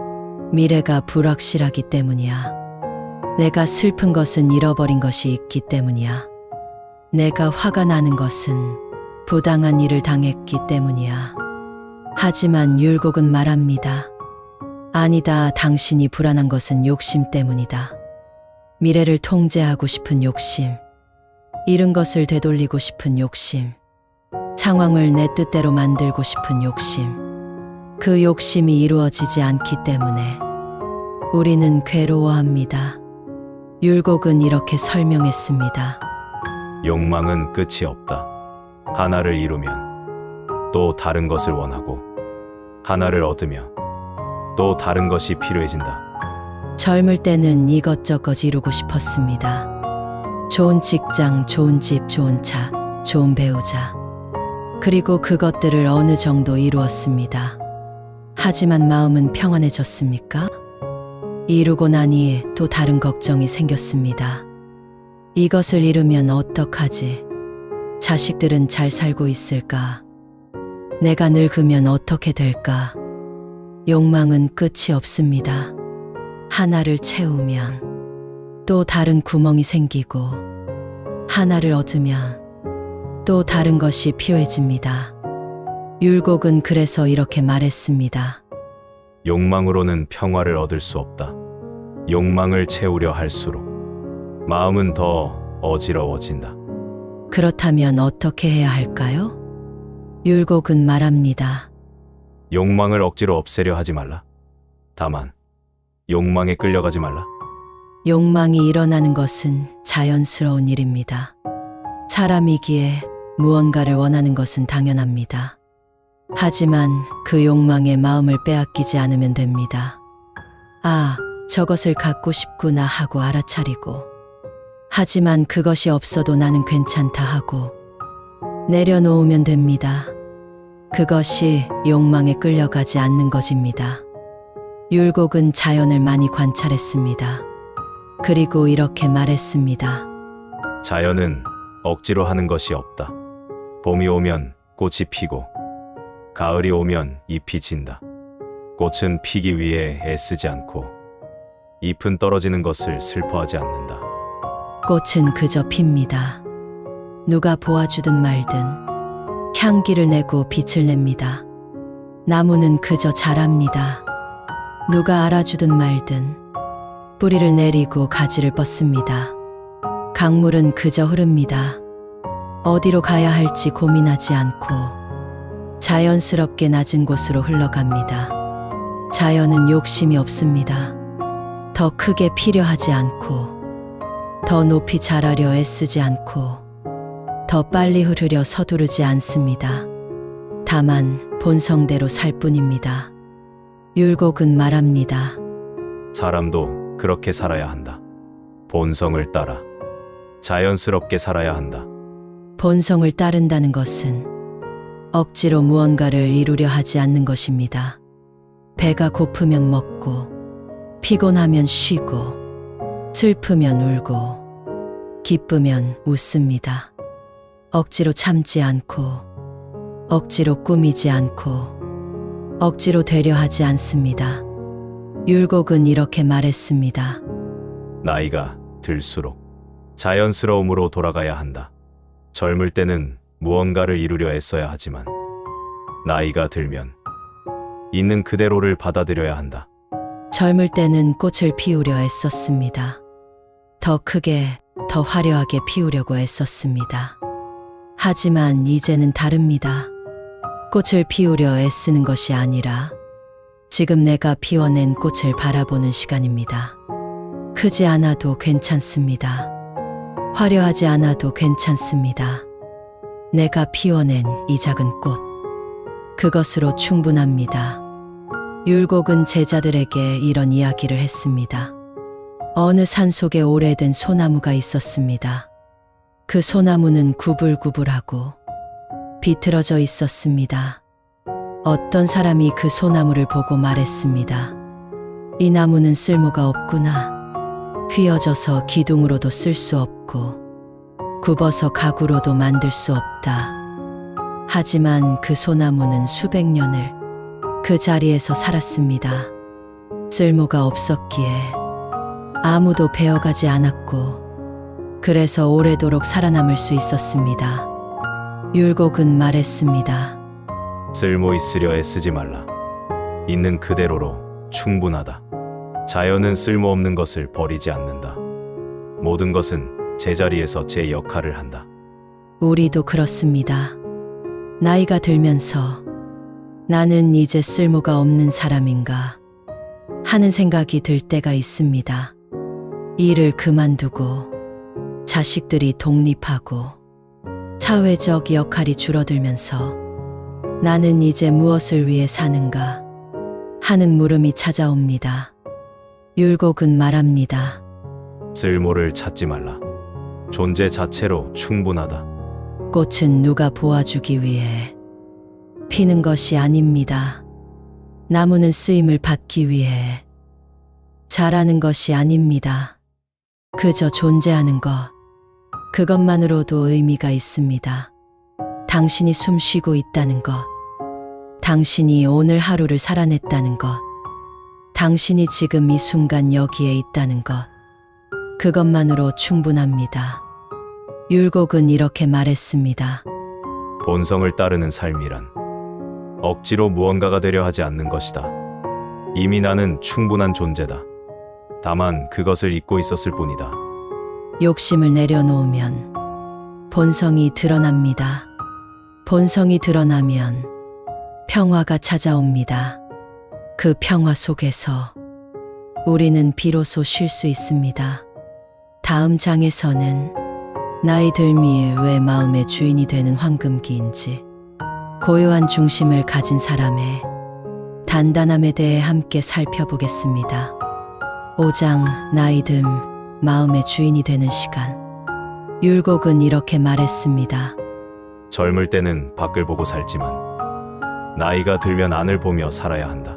Speaker 1: 미래가 불확실하기 때문이야. 내가 슬픈 것은 잃어버린 것이 있기 때문이야. 내가 화가 나는 것은 부당한 일을 당했기 때문이야. 하지만 율곡은 말합니다. 아니다, 당신이 불안한 것은 욕심 때문이다. 미래를 통제하고 싶은 욕심, 잃은 것을 되돌리고 싶은 욕심, 상황을 내 뜻대로 만들고 싶은 욕심. 그 욕심이 이루어지지 않기 때문에 우리는 괴로워합니다. 율곡은 이렇게 설명했습니다.
Speaker 2: 욕망은 끝이 없다. 하나를 이루면 또 다른 것을 원하고, 하나를 얻으며 또 다른 것이 필요해진다.
Speaker 1: 젊을 때는 이것저것 이루고 싶었습니다. 좋은 직장, 좋은 집, 좋은 차, 좋은 배우자. 그리고 그것들을 어느 정도 이루었습니다. 하지만 마음은 평안해졌습니까? 이루고 나니 또 다른 걱정이 생겼습니다. 이것을 이루면 어떡하지? 자식들은 잘 살고 있을까? 내가 늙으면 어떻게 될까? 욕망은 끝이 없습니다. 하나를 채우면 또 다른 구멍이 생기고, 하나를 얻으면 또 다른 것이 필요해집니다. 율곡은 그래서 이렇게 말했습니다.
Speaker 2: 욕망으로는 평화를 얻을 수 없다. 욕망을 채우려 할수록 마음은 더 어지러워진다.
Speaker 1: 그렇다면 어떻게 해야 할까요? 율곡은 말합니다.
Speaker 2: 욕망을 억지로 없애려 하지 말라. 다만 욕망에 끌려가지 말라.
Speaker 1: 욕망이 일어나는 것은 자연스러운 일입니다. 사람이기에 무언가를 원하는 것은 당연합니다. 하지만 그 욕망에 마음을 빼앗기지 않으면 됩니다. 아, 저것을 갖고 싶구나 하고 알아차리고, 하지만 그것이 없어도 나는 괜찮다 하고 내려놓으면 됩니다. 그것이 욕망에 끌려가지 않는 것입니다. 율곡은 자연을 많이 관찰했습니다. 그리고 이렇게 말했습니다.
Speaker 2: 자연은 억지로 하는 것이 없다. 봄이 오면 꽃이 피고, 가을이 오면 잎이 진다. 꽃은 피기 위해 애쓰지 않고, 잎은 떨어지는 것을 슬퍼하지 않는다.
Speaker 1: 꽃은 그저 핍니다. 누가 보아주든 말든 향기를 내고 빛을 냅니다. 나무는 그저 자랍니다. 누가 알아주든 말든 뿌리를 내리고 가지를 뻗습니다. 강물은 그저 흐릅니다. 어디로 가야 할지 고민하지 않고 자연스럽게 낮은 곳으로 흘러갑니다. 자연은 욕심이 없습니다. 더 크게 필요하지 않고, 더 높이 자라려 애쓰지 않고, 더 빨리 흐르려 서두르지 않습니다. 다만 본성대로 살 뿐입니다. 율곡은 말합니다.
Speaker 2: 사람도 그렇게 살아야 한다. 본성을 따라 자연스럽게 살아야 한다.
Speaker 1: 본성을 따른다는 것은 억지로 무언가를 이루려 하지 않는 것입니다. 배가 고프면 먹고, 피곤하면 쉬고, 슬프면 울고, 기쁘면 웃습니다. 억지로 참지 않고, 억지로 꾸미지 않고, 억지로 되려 하지 않습니다. 율곡은 이렇게 말했습니다.
Speaker 2: 나이가 들수록 자연스러움으로 돌아가야 한다. 젊을 때는 무언가를 이루려 애써야 하지만, 나이가 들면 있는 그대로를 받아들여야 한다.
Speaker 1: 젊을 때는 꽃을 피우려 애썼습니다. 더 크게, 더 화려하게 피우려고 애썼습니다. 하지만 이제는 다릅니다. 꽃을 피우려 애쓰는 것이 아니라 지금 내가 피워낸 꽃을 바라보는 시간입니다. 크지 않아도 괜찮습니다. 화려하지 않아도 괜찮습니다. 내가 피워낸 이 작은 꽃, 그것으로 충분합니다. 율곡은 제자들에게 이런 이야기를 했습니다. 어느 산속에 오래된 소나무가 있었습니다. 그 소나무는 구불구불하고 비틀어져 있었습니다. 어떤 사람이 그 소나무를 보고 말했습니다. 이 나무는 쓸모가 없구나. 휘어져서 기둥으로도 쓸 수 없고, 굽어서 가구로도 만들 수 없다. 하지만 그 소나무는 수백 년을 그 자리에서 살았습니다. 쓸모가 없었기에 아무도 베어가지 않았고, 그래서 오래도록 살아남을 수 있었습니다. 율곡은 말했습니다.
Speaker 2: 쓸모 있으려 애쓰지 말라. 있는 그대로로 충분하다. 자연은 쓸모없는 것을 버리지 않는다. 모든 것은 제자리에서 제 역할을 한다.
Speaker 1: 우리도 그렇습니다. 나이가 들면서 나는 이제 쓸모가 없는 사람인가 하는 생각이 들 때가 있습니다. 일을 그만두고 자식들이 독립하고 사회적 역할이 줄어들면서 나는 이제 무엇을 위해 사는가 하는 물음이 찾아옵니다. 율곡은 말합니다.
Speaker 2: 쓸모를 찾지 말라. 존재 자체로 충분하다.
Speaker 1: 꽃은 누가 보아주기 위해 피는 것이 아닙니다. 나무는 쓰임을 받기 위해 자라는 것이 아닙니다. 그저 존재하는 것, 그것만으로도 의미가 있습니다. 당신이 숨 쉬고 있다는 것, 당신이 오늘 하루를 살아냈다는 것, 당신이 지금 이 순간 여기에 있다는 것, 그것만으로 충분합니다. 율곡은 이렇게 말했습니다.
Speaker 2: 본성을 따르는 삶이란 억지로 무언가가 되려 하지 않는 것이다. 이미 나는 충분한 존재다. 다만 그것을 잊고 있었을 뿐이다.
Speaker 1: 욕심을 내려놓으면 본성이 드러납니다. 본성이 드러나면 평화가 찾아옵니다. 그 평화 속에서 우리는 비로소 쉴 수 있습니다. 다음 장에서는 나이 들미 왜 마음의 주인이 되는 황금기인지, 고요한 중심을 가진 사람의 단단함에 대해 함께 살펴보겠습니다. 5장 나이듦 마음의 주인이 되는 시간. 율곡은 이렇게 말했습니다.
Speaker 2: 젊을 때는 밖을 보고 살지만 나이가 들면 안을 보며 살아야 한다.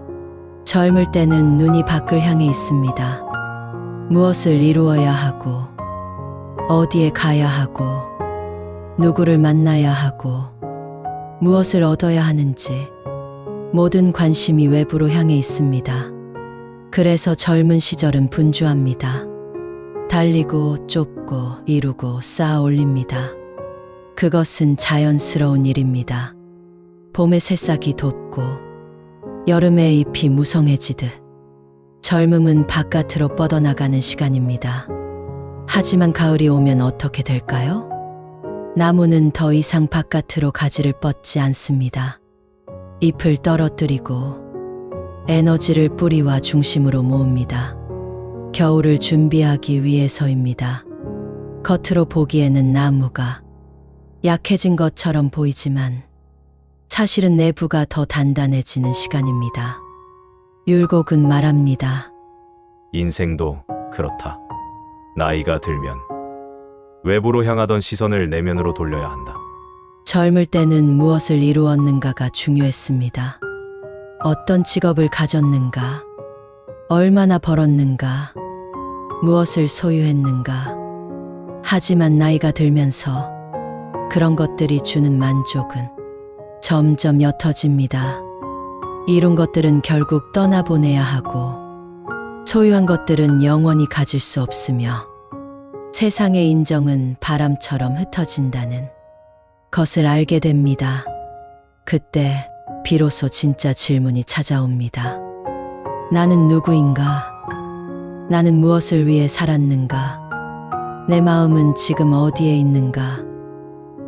Speaker 1: 젊을 때는 눈이 밖을 향해 있습니다. 무엇을 이루어야 하고, 어디에 가야 하고, 누구를 만나야 하고, 무엇을 얻어야 하는지 모든 관심이 외부로 향해 있습니다. 그래서 젊은 시절은 분주합니다. 달리고 쫓고 이루고 쌓아 올립니다. 그것은 자연스러운 일입니다. 봄의 새싹이 돋고 여름의 잎이 무성해지듯 젊음은 바깥으로 뻗어나가는 시간입니다. 하지만 가을이 오면 어떻게 될까요? 나무는 더 이상 바깥으로 가지를 뻗지 않습니다. 잎을 떨어뜨리고 에너지를 뿌리와 중심으로 모읍니다. 겨울을 준비하기 위해서입니다. 겉으로 보기에는 나무가 약해진 것처럼 보이지만 사실은 내부가 더 단단해지는 시간입니다. 율곡은 말합니다.
Speaker 2: 인생도 그렇다. 나이가 들면 외부로 향하던 시선을 내면으로 돌려야 한다.
Speaker 1: 젊을 때는 무엇을 이루었는가가 중요했습니다. 어떤 직업을 가졌는가, 얼마나 벌었는가, 무엇을 소유했는가. 하지만 나이가 들면서 그런 것들이 주는 만족은 점점 옅어집니다. 이룬 것들은 결국 떠나보내야 하고, 소유한 것들은 영원히 가질 수 없으며, 세상의 인정은 바람처럼 흩어진다는 것을 알게 됩니다. 그때 비로소 진짜 질문이 찾아옵니다. 나는 누구인가? 나는 무엇을 위해 살았는가? 내 마음은 지금 어디에 있는가?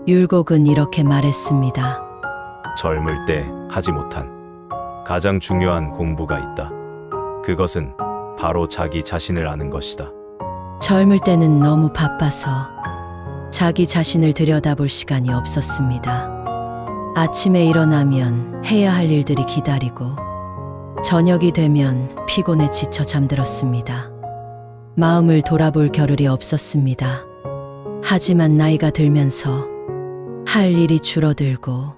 Speaker 1: 율곡은 이렇게 말했습니다.
Speaker 2: 젊을 때 하지 못한 가장 중요한 공부가 있다. 그것은 바로 자기 자신을 아는 것이다.
Speaker 1: 젊을 때는 너무 바빠서 자기 자신을 들여다볼 시간이 없었습니다. 아침에 일어나면 해야 할 일들이 기다리고, 저녁이 되면 피곤해 지쳐 잠들었습니다. 마음을 돌아볼 겨를이 없었습니다. 하지만 나이가 들면서 할 일이 줄어들고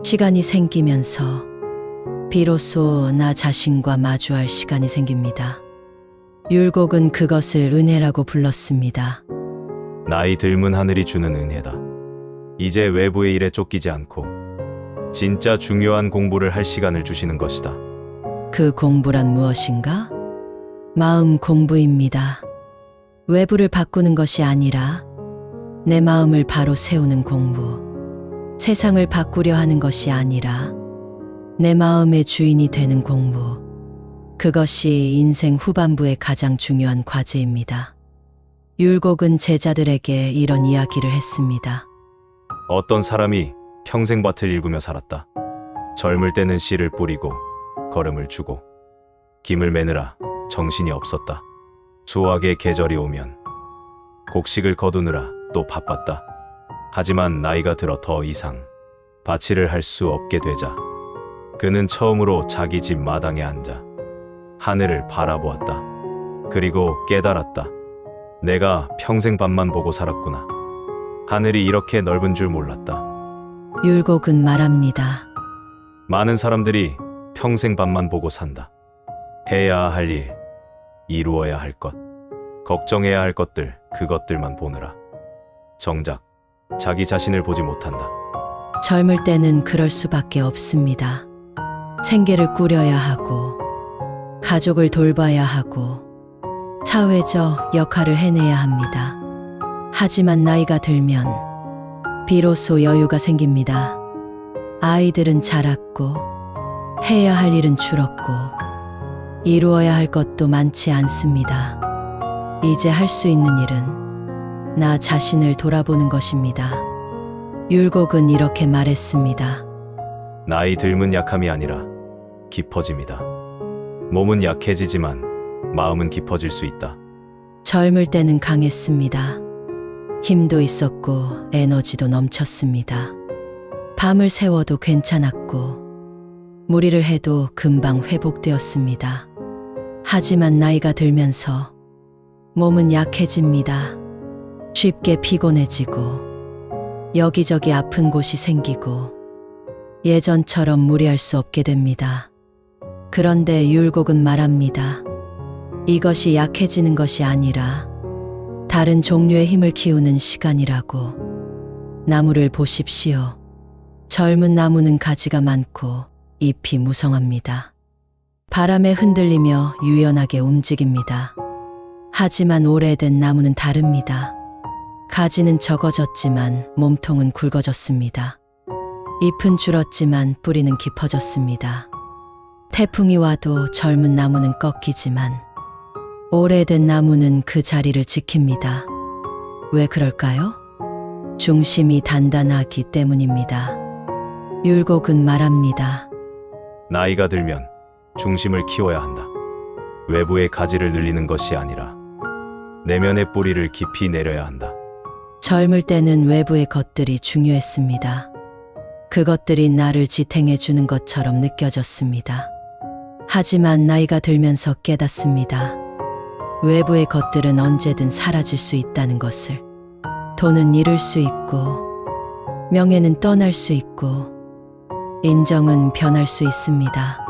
Speaker 1: 시간이 생기면서 비로소 나 자신과 마주할 시간이 생깁니다. 율곡은 그것을 은혜라고 불렀습니다.
Speaker 2: 나이 들면 하늘이 주는 은혜다. 이제 외부의 일에 쫓기지 않고 진짜 중요한 공부를 할 시간을 주시는 것이다.
Speaker 1: 그 공부란 무엇인가? 마음 공부입니다. 외부를 바꾸는 것이 아니라 내 마음을 바로 세우는 공부. 세상을 바꾸려 하는 것이 아니라 내 마음의 주인이 되는 공부. 그것이 인생 후반부의 가장 중요한 과제입니다. 율곡은 제자들에게 이런 이야기를 했습니다.
Speaker 2: 어떤 사람이 평생 밭을 일구며 살았다. 젊을 때는 씨를 뿌리고 거름을 주고 김을 매느라 정신이 없었다. 수확의 계절이 오면 곡식을 거두느라 또 바빴다. 하지만 나이가 들어 더 이상 밭일을 할 수 없게 되자 그는 처음으로 자기 집 마당에 앉아 하늘을 바라보았다. 그리고 깨달았다. 내가 평생 밭만 보고 살았구나. 하늘이 이렇게 넓은 줄 몰랐다.
Speaker 1: 율곡은 말합니다.
Speaker 2: 많은 사람들이 평생 밭만 보고 산다. 해야 할 일, 이루어야 할 것, 걱정해야 할 것들, 그것들만 보느라 정작 자기 자신을 보지 못한다.
Speaker 1: 젊을 때는 그럴 수밖에 없습니다. 생계를 꾸려야 하고, 가족을 돌봐야 하고, 사회적 역할을 해내야 합니다. 하지만 나이가 들면 비로소 여유가 생깁니다. 아이들은 자랐고, 해야 할 일은 줄었고, 이루어야 할 것도 많지 않습니다. 이제 할 수 있는 일은 나 자신을 돌아보는 것입니다. 율곡은 이렇게 말했습니다.
Speaker 2: 나이 들면 약함이 아니라 깊어짐이다. 몸은 약해지지만 마음은 깊어질 수 있다.
Speaker 1: 젊을 때는 강했습니다. 힘도 있었고 에너지도 넘쳤습니다. 밤을 새워도 괜찮았고 무리를 해도 금방 회복되었습니다. 하지만 나이가 들면서 몸은 약해집니다. 쉽게 피곤해지고 여기저기 아픈 곳이 생기고 예전처럼 무리할 수 없게 됩니다. 그런데 율곡은 말합니다. 이것이 약해지는 것이 아니라 다른 종류의 힘을 키우는 시간이라고. 나무를 보십시오. 젊은 나무는 가지가 많고 잎이 무성합니다. 바람에 흔들리며 유연하게 움직입니다. 하지만 오래된 나무는 다릅니다. 가지는 적어졌지만 몸통은 굵어졌습니다. 잎은 줄었지만 뿌리는 깊어졌습니다. 태풍이 와도 젊은 나무는 꺾이지만 오래된 나무는 그 자리를 지킵니다. 왜 그럴까요? 중심이 단단하기 때문입니다. 율곡은 말합니다.
Speaker 2: 나이가 들면 중심을 키워야 한다. 외부의 가지를 늘리는 것이 아니라 내면의 뿌리를 깊이 내려야 한다.
Speaker 1: 젊을 때는 외부의 것들이 중요했습니다. 그것들이 나를 지탱해 주는 것처럼 느껴졌습니다. 하지만 나이가 들면서 깨닫습니다. 외부의 것들은 언제든 사라질 수 있다는 것을. 돈은 잃을 수 있고, 명예는 떠날 수 있고, 인정은 변할 수 있습니다.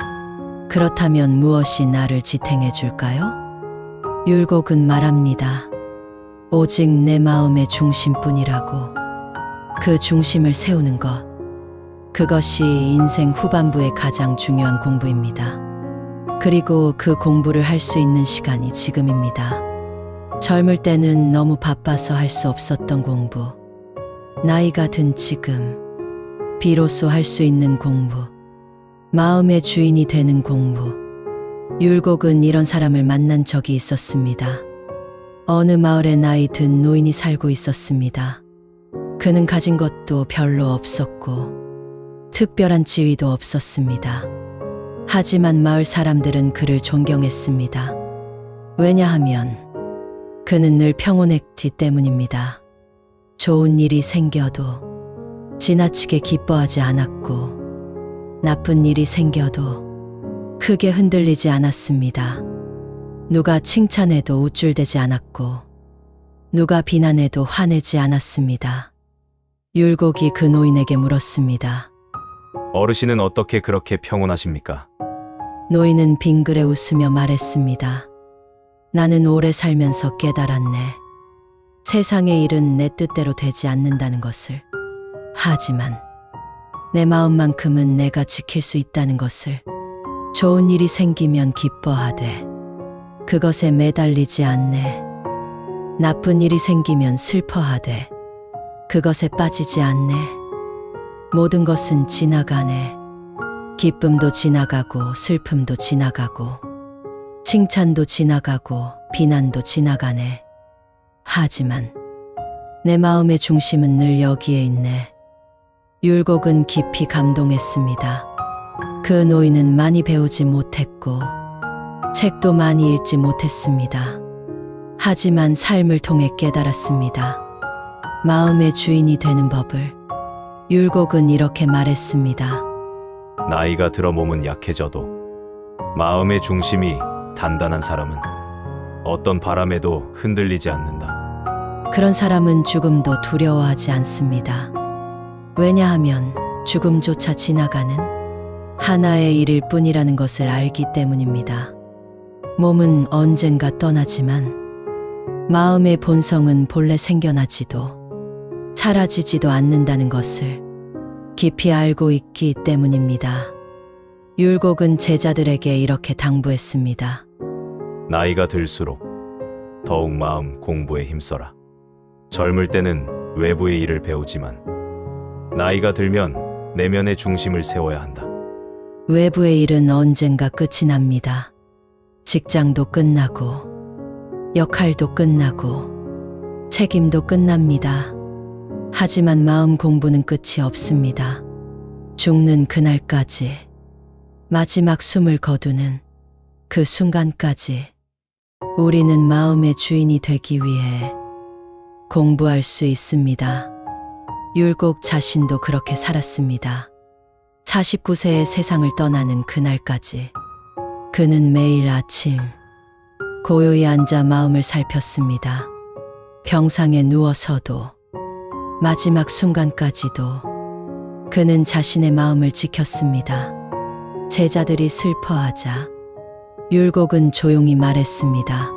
Speaker 1: 그렇다면 무엇이 나를 지탱해 줄까요? 율곡은 말합니다. 오직 내 마음의 중심뿐이라고. 그 중심을 세우는 것. 그것이 인생 후반부의 가장 중요한 공부입니다. 그리고 그 공부를 할 수 있는 시간이 지금입니다. 젊을 때는 너무 바빠서 할 수 없었던 공부. 나이가 든 지금, 비로소 할 수 있는 공부. 마음의 주인이 되는 공부. 율곡은 이런 사람을 만난 적이 있었습니다. 어느 마을에 나이 든 노인이 살고 있었습니다. 그는 가진 것도 별로 없었고 특별한 지위도 없었습니다. 하지만 마을 사람들은 그를 존경했습니다. 왜냐하면 그는 늘 평온했기 때문입니다. 좋은 일이 생겨도 지나치게 기뻐하지 않았고 나쁜 일이 생겨도 크게 흔들리지 않았습니다. 누가 칭찬해도 우쭐대지 않았고 누가 비난해도 화내지 않았습니다. 율곡이 그 노인에게 물었습니다.
Speaker 2: 어르신은 어떻게 그렇게 평온하십니까?
Speaker 1: 노인은 빙그레 웃으며 말했습니다. 나는 오래 살면서 깨달았네. 세상의 일은 내 뜻대로 되지 않는다는 것을. 하지만 내 마음만큼은 내가 지킬 수 있다는 것을. 좋은 일이 생기면 기뻐하되 그것에 매달리지 않네. 나쁜 일이 생기면 슬퍼하되 그것에 빠지지 않네. 모든 것은 지나가네. 기쁨도 지나가고 슬픔도 지나가고 칭찬도 지나가고 비난도 지나가네. 하지만 내 마음의 중심은 늘 여기에 있네. 율곡은 깊이 감동했습니다. 그 노인은 많이 배우지 못했고 책도 많이 읽지 못했습니다. 하지만 삶을 통해 깨달았습니다. 마음의 주인이 되는 법을. 율곡은 이렇게 말했습니다.
Speaker 2: 나이가 들어 몸은 약해져도 마음의 중심이 단단한 사람은 어떤 바람에도 흔들리지 않는다.
Speaker 1: 그런 사람은 죽음도 두려워하지 않습니다. 왜냐하면 죽음조차 지나가는 하나의 일일 뿐이라는 것을 알기 때문입니다. 몸은 언젠가 떠나지만 마음의 본성은 본래 생겨나지도 사라지지도 않는다는 것을 깊이 알고 있기 때문입니다. 율곡은 제자들에게 이렇게 당부했습니다.
Speaker 2: 나이가 들수록 더욱 마음 공부에 힘써라. 젊을 때는 외부의 일을 배우지만 나이가 들면 내면의 중심을 세워야 한다.
Speaker 1: 외부의 일은 언젠가 끝이 납니다. 직장도 끝나고 역할도 끝나고 책임도 끝납니다. 하지만 마음 공부는 끝이 없습니다. 죽는 그날까지, 마지막 숨을 거두는 그 순간까지 우리는 마음의 주인이 되기 위해 공부할 수 있습니다. 율곡 자신도 그렇게 살았습니다. 49세의 세상을 떠나는 그날까지 그는 매일 아침 고요히 앉아 마음을 살폈습니다. 병상에 누워서도 마지막 순간까지도 그는 자신의 마음을 지켰습니다. 제자들이 슬퍼하자 율곡은 조용히 말했습니다.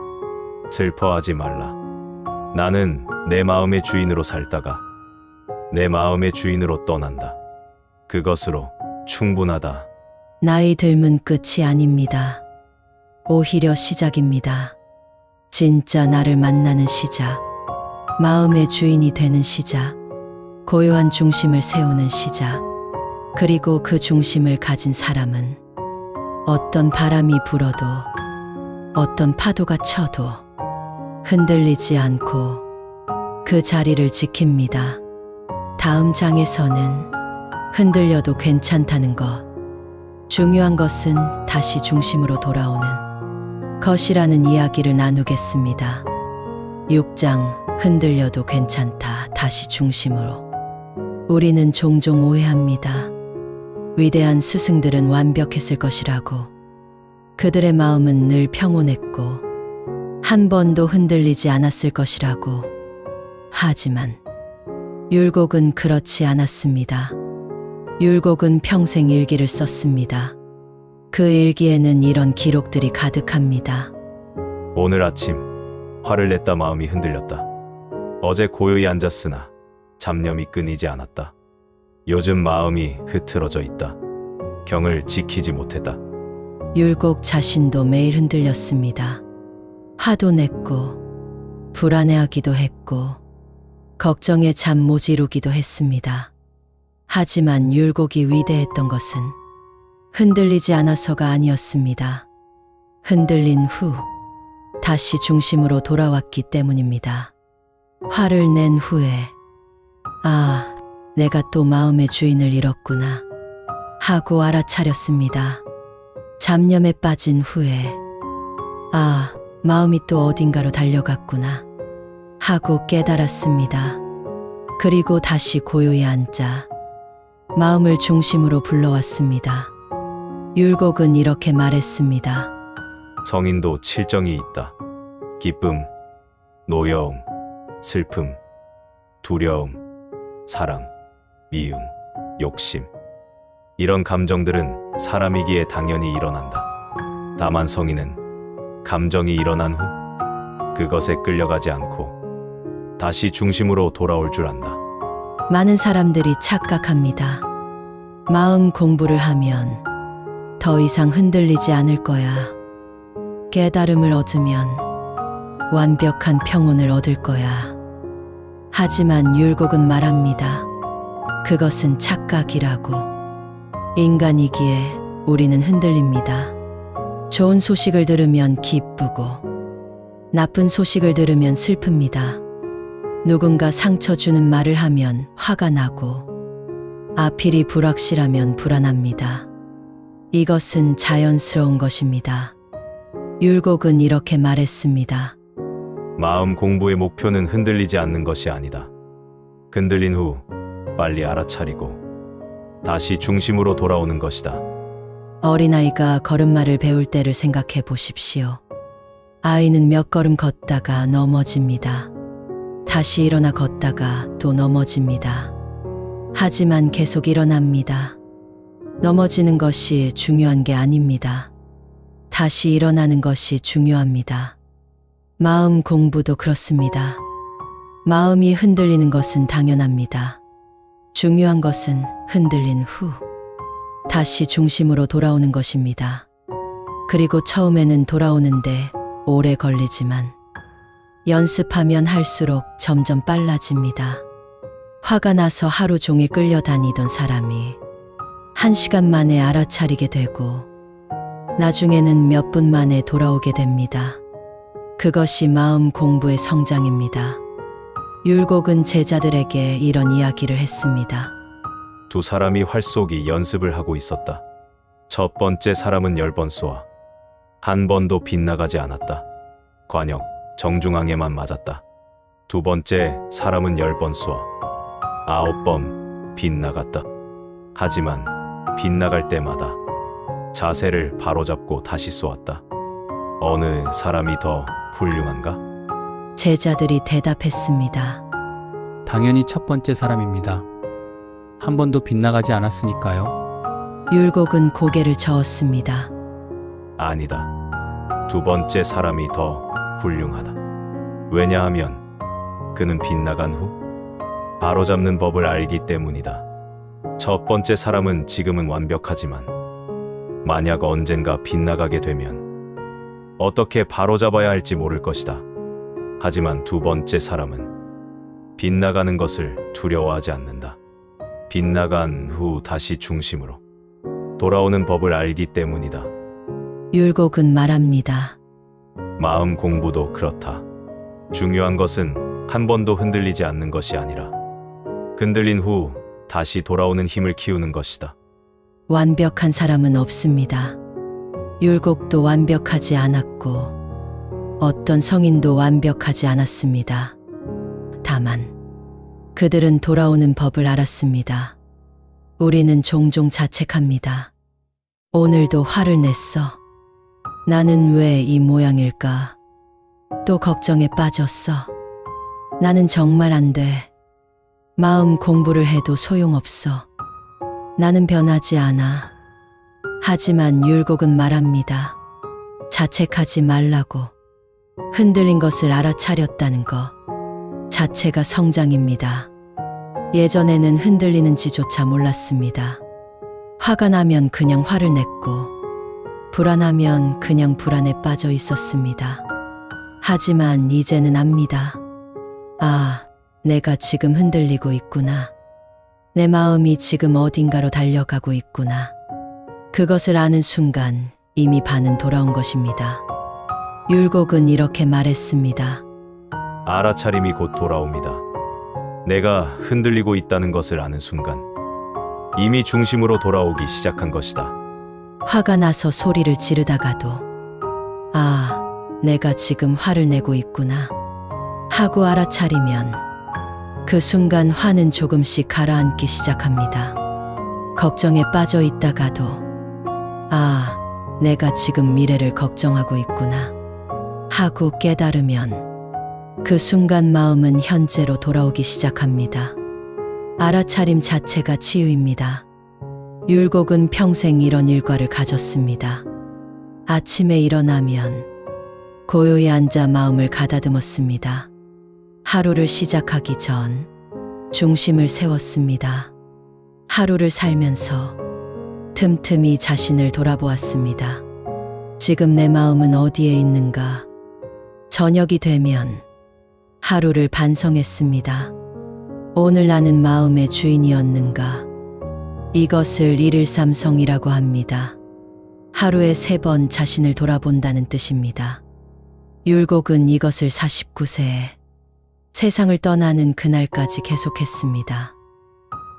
Speaker 2: 슬퍼하지 말라. 나는 내 마음의 주인으로 살다가 내 마음의 주인으로 떠난다. 그것으로 충분하다.
Speaker 1: 나이 들면 끝이 아닙니다. 오히려 시작입니다. 진짜 나를 만나는 시작, 마음의 주인이 되는 시작, 고요한 중심을 세우는 시작, 그리고 그 중심을 가진 사람은 어떤 바람이 불어도 어떤 파도가 쳐도 흔들리지 않고 그 자리를 지킵니다. 다음 장에서는 흔들려도 괜찮다는 것, 중요한 것은 다시 중심으로 돌아오는 것이라는 이야기를 나누겠습니다. 6장 흔들려도 괜찮다, 다시 중심으로. 우리는 종종 오해합니다. 위대한 스승들은 완벽했을 것이라고. 그들의 마음은 늘 평온했고 한 번도 흔들리지 않았을 것이라고. 하지만 율곡은 그렇지 않았습니다. 율곡은 평생 일기를 썼습니다. 그 일기에는 이런 기록들이 가득합니다.
Speaker 2: 오늘 아침 화를 냈다 마음이 흔들렸다. 어제 고요히 앉았으나 잡념이 끊이지 않았다. 요즘 마음이 흐트러져 있다. 경을 지키지 못했다.
Speaker 1: 율곡 자신도 매일 흔들렸습니다. 화도 냈고 불안해하기도 했고 걱정에 잠 못 이루기도 했습니다. 하지만 율곡이 위대했던 것은 흔들리지 않아서가 아니었습니다. 흔들린 후 다시 중심으로 돌아왔기 때문입니다. 화를 낸 후에 아, 내가 또 마음의 주인을 잃었구나 하고 알아차렸습니다. 잡념에 빠진 후에 아, 마음이 또 어딘가로 달려갔구나 하고 깨달았습니다. 그리고 다시 고요히 앉아 마음을 중심으로 불러왔습니다. 율곡은 이렇게 말했습니다.
Speaker 2: 성인도 칠정이 있다. 기쁨, 노여움, 슬픔, 두려움, 사랑, 미움, 욕심. 이런 감정들은 사람이기에 당연히 일어난다. 다만 성인은 감정이 일어난 후 그것에 끌려가지 않고 다시 중심으로 돌아올 줄 안다.
Speaker 1: 많은 사람들이 착각합니다. 마음 공부를 하면 더 이상 흔들리지 않을 거야. 깨달음을 얻으면 완벽한 평온을 얻을 거야. 하지만 율곡은 말합니다. 그것은 착각이라고. 인간이기에 우리는 흔들립니다. 좋은 소식을 들으면 기쁘고 나쁜 소식을 들으면 슬픕니다. 누군가 상처 주는 말을 하면 화가 나고 앞일이 불확실하면 불안합니다. 이것은 자연스러운 것입니다. 율곡은 이렇게 말했습니다.
Speaker 2: 마음 공부의 목표는 흔들리지 않는 것이 아니다. 흔들린 후 빨리 알아차리고 다시 중심으로 돌아오는 것이다.
Speaker 1: 어린아이가 걸음마를 배울 때를 생각해 보십시오. 아이는 몇 걸음 걷다가 넘어집니다. 다시 일어나 걷다가 또 넘어집니다. 하지만 계속 일어납니다. 넘어지는 것이 중요한 게 아닙니다. 다시 일어나는 것이 중요합니다. 마음 공부도 그렇습니다. 마음이 흔들리는 것은 당연합니다. 중요한 것은 흔들린 후 다시 중심으로 돌아오는 것입니다. 그리고 처음에는 돌아오는데 오래 걸리지만 연습하면 할수록 점점 빨라집니다. 화가 나서 하루 종일 끌려다니던 사람이 1시간 만에 알아차리게 되고 나중에는 몇 분 만에 돌아오게 됩니다. 그것이 마음 공부의 성장입니다. 율곡은 제자들에게 이런 이야기를 했습니다.
Speaker 2: 두 사람이 활 쏘기 연습을 하고 있었다. 첫 번째 사람은 10번 쏘아 한 번도 빗나가지 않았다. 관역, 정중앙에만 맞았다. 두 번째 사람은 10번 쏘아 9번 빗나갔다. 하지만 빗나갈 때마다 자세를 바로잡고 다시 쏘았다. 어느 사람이 더 훌륭한가?
Speaker 1: 제자들이 대답했습니다.
Speaker 3: 당연히 첫 번째 사람입니다. 한 번도 빗나가지 않았으니까요.
Speaker 1: 율곡은 고개를 저었습니다.
Speaker 2: 아니다. 두 번째 사람이 더 훌륭하다. 왜냐하면 그는 빗나간 후 바로잡는 법을 알기 때문이다. 첫 번째 사람은 지금은 완벽하지만 만약 언젠가 빗나가게 되면 어떻게 바로잡아야 할지 모를 것이다. 하지만 두 번째 사람은 빗나가는 것을 두려워하지 않는다. 빗나간 후 다시 중심으로 돌아오는 법을 알기 때문이다.
Speaker 1: 율곡은 말합니다.
Speaker 2: 마음 공부도 그렇다. 중요한 것은 한 번도 흔들리지 않는 것이 아니라 흔들린 후 다시 돌아오는 힘을 키우는 것이다.
Speaker 1: 완벽한 사람은 없습니다. 율곡도 완벽하지 않았고 어떤 성인도 완벽하지 않았습니다. 다만 그들은 돌아오는 법을 알았습니다. 우리는 종종 자책합니다. 오늘도 화를 냈어. 나는 왜 이 모양일까? 또 걱정에 빠졌어. 나는 정말 안 돼. 마음 공부를 해도 소용없어. 나는 변하지 않아. 하지만 율곡은 말합니다. 자책하지 말라고. 흔들린 것을 알아차렸다는 것 자체가 성장입니다. 예전에는 흔들리는지조차 몰랐습니다. 화가 나면 그냥 화를 냈고 불안하면 그냥 불안에 빠져 있었습니다. 하지만 이제는 압니다. 아, 내가 지금 흔들리고 있구나. 내 마음이 지금 어딘가로 달려가고 있구나. 그것을 아는 순간 이미 반은 돌아온 것입니다. 율곡은 이렇게 말했습니다.
Speaker 2: 알아차림이 곧 돌아옵니다. 내가 흔들리고 있다는 것을 아는 순간 이미 중심으로 돌아오기 시작한 것이다.
Speaker 1: 화가 나서 소리를 지르다가도 아, 내가 지금 화를 내고 있구나 하고 알아차리면 그 순간 화는 조금씩 가라앉기 시작합니다. 걱정에 빠져 있다가도 아, 내가 지금 미래를 걱정하고 있구나 하고 깨달으면 그 순간 마음은 현재로 돌아오기 시작합니다. 알아차림 자체가 치유입니다. 율곡은 평생 이런 일과를 가졌습니다. 아침에 일어나면 고요히 앉아 마음을 가다듬었습니다. 하루를 시작하기 전 중심을 세웠습니다. 하루를 살면서 틈틈이 자신을 돌아보았습니다. 지금 내 마음은 어디에 있는가? 저녁이 되면 하루를 반성했습니다. 오늘 나는 마음의 주인이었는가? 이것을 113성이라고 합니다. 하루에 3번 자신을 돌아본다는 뜻입니다. 율곡은 이것을 49세에 세상을 떠나는 그날까지 계속했습니다.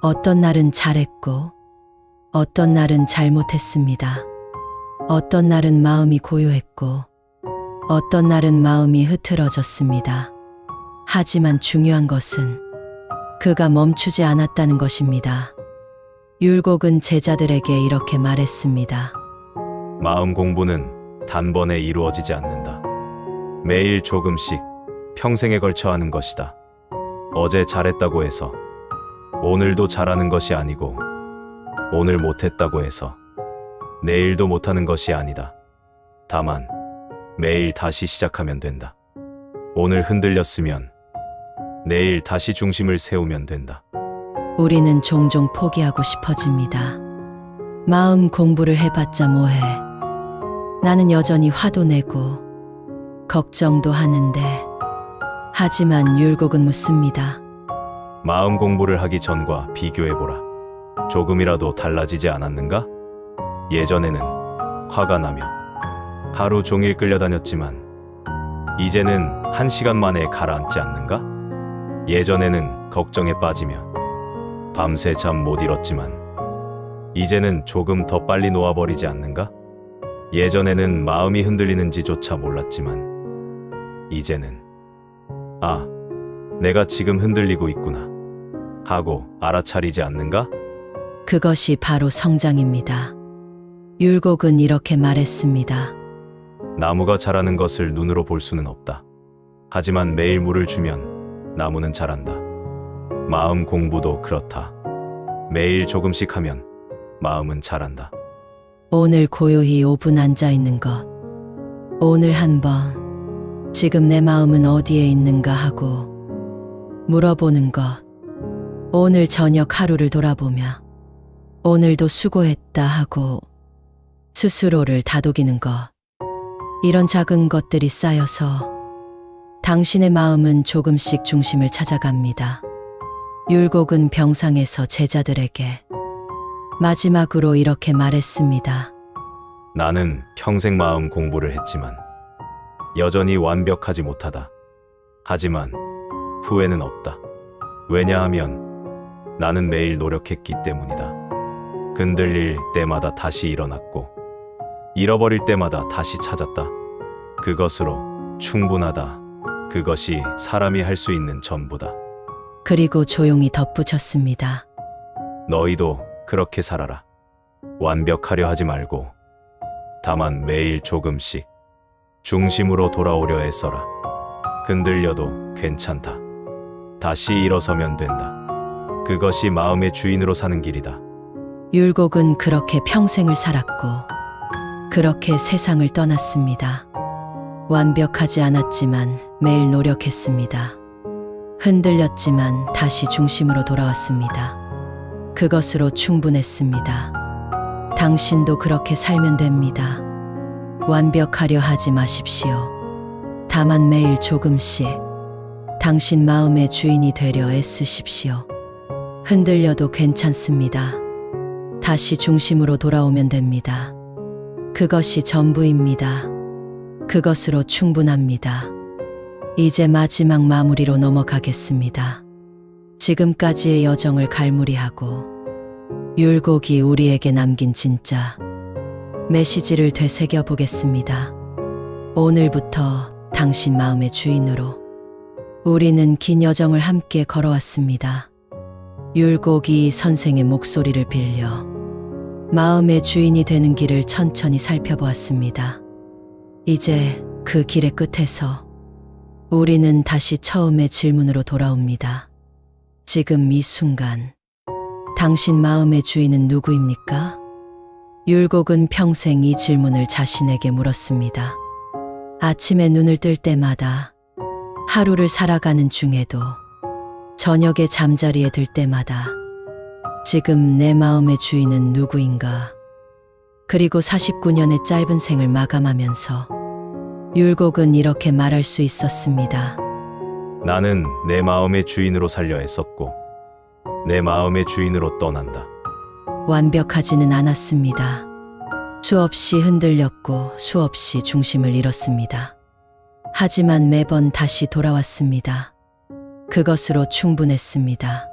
Speaker 1: 어떤 날은 잘했고, 어떤 날은 잘못했습니다. 어떤 날은 마음이 고요했고, 어떤 날은 마음이 흐트러졌습니다. 하지만 중요한 것은 그가 멈추지 않았다는 것입니다. 율곡은 제자들에게 이렇게 말했습니다.
Speaker 2: 마음 공부는 단번에 이루어지지 않는다. 매일 조금씩 평생에 걸쳐 하는 것이다. 어제 잘했다고 해서 오늘도 잘하는 것이 아니고, 오늘 못했다고 해서 내일도 못하는 것이 아니다. 다만 매일 다시 시작하면 된다. 오늘 흔들렸으면 내일 다시 중심을 세우면 된다.
Speaker 1: 우리는 종종 포기하고 싶어집니다. 마음 공부를 해봤자 뭐해. 나는 여전히 화도 내고 걱정도 하는데. 하지만 율곡은 묻습니다.
Speaker 2: 마음 공부를 하기 전과 비교해보라. 조금이라도 달라지지 않았는가? 예전에는 화가 나며 하루 종일 끌려다녔지만 이제는 1시간 만에 가라앉지 않는가? 예전에는 걱정에 빠지며 밤새 잠 못 이뤘지만 이제는 조금 더 빨리 놓아버리지 않는가? 예전에는 마음이 흔들리는지조차 몰랐지만 이제는 아, 내가 지금 흔들리고 있구나 하고 알아차리지 않는가?
Speaker 1: 그것이 바로 성장입니다. 율곡은 이렇게 말했습니다.
Speaker 2: 나무가 자라는 것을 눈으로 볼 수는 없다. 하지만 매일 물을 주면 나무는 자란다. 마음 공부도 그렇다. 매일 조금씩 하면 마음은 자란다.
Speaker 1: 오늘 고요히 5분 앉아 있는 것. 오늘 한번 지금 내 마음은 어디에 있는가 하고 물어보는 것. 오늘 저녁 하루를 돌아보며 오늘도 수고했다 하고 스스로를 다독이는 것. 이런 작은 것들이 쌓여서 당신의 마음은 조금씩 중심을 찾아갑니다. 율곡은 병상에서 제자들에게 마지막으로 이렇게 말했습니다.
Speaker 2: 나는 평생 마음 공부를 했지만 여전히 완벽하지 못하다. 하지만 후회는 없다. 왜냐하면 나는 매일 노력했기 때문이다. 흔들릴 때마다 다시 일어났고 잃어버릴 때마다 다시 찾았다. 그것으로 충분하다. 그것이 사람이 할 수 있는 전부다.
Speaker 1: 그리고 조용히 덧붙였습니다.
Speaker 2: 너희도 그렇게 살아라. 완벽하려 하지 말고 다만 매일 조금씩 중심으로 돌아오려 애써라. 흔들려도 괜찮다. 다시 일어서면 된다. 그것이 마음의 주인으로 사는 길이다.
Speaker 1: 율곡은 그렇게 평생을 살았고 그렇게 세상을 떠났습니다. 완벽하지 않았지만 매일 노력했습니다. 흔들렸지만 다시 중심으로 돌아왔습니다. 그것으로 충분했습니다. 당신도 그렇게 살면 됩니다. 완벽하려 하지 마십시오. 다만 매일 조금씩 당신 마음의 주인이 되려 애쓰십시오. 흔들려도 괜찮습니다. 다시 중심으로 돌아오면 됩니다. 그것이 전부입니다. 그것으로 충분합니다. 이제 마지막 마무리로 넘어가겠습니다. 지금까지의 여정을 갈무리하고 율곡이 우리에게 남긴 진짜 메시지를 되새겨 보겠습니다. 오늘부터 당신 마음의 주인으로 우리는 긴 여정을 함께 걸어왔습니다. 율곡이 선생의 목소리를 빌려 마음의 주인이 되는 길을 천천히 살펴보았습니다. 이제 그 길의 끝에서 우리는 다시 처음의 질문으로 돌아옵니다. 지금 이 순간 당신 마음의 주인은 누구입니까? 율곡은 평생 이 질문을 자신에게 물었습니다. 아침에 눈을 뜰 때마다, 하루를 살아가는 중에도, 저녁에 잠자리에 들 때마다 지금 내 마음의 주인은 누구인가? 그리고 49년의 짧은 생을 마감하면서 율곡은 이렇게 말할 수 있었습니다.
Speaker 2: 나는 내 마음의 주인으로 살려 했었고 내 마음의 주인으로 떠난다.
Speaker 1: 완벽하지는 않았습니다. 수없이 흔들렸고 수없이 중심을 잃었습니다. 하지만 매번 다시 돌아왔습니다. 그것으로 충분했습니다.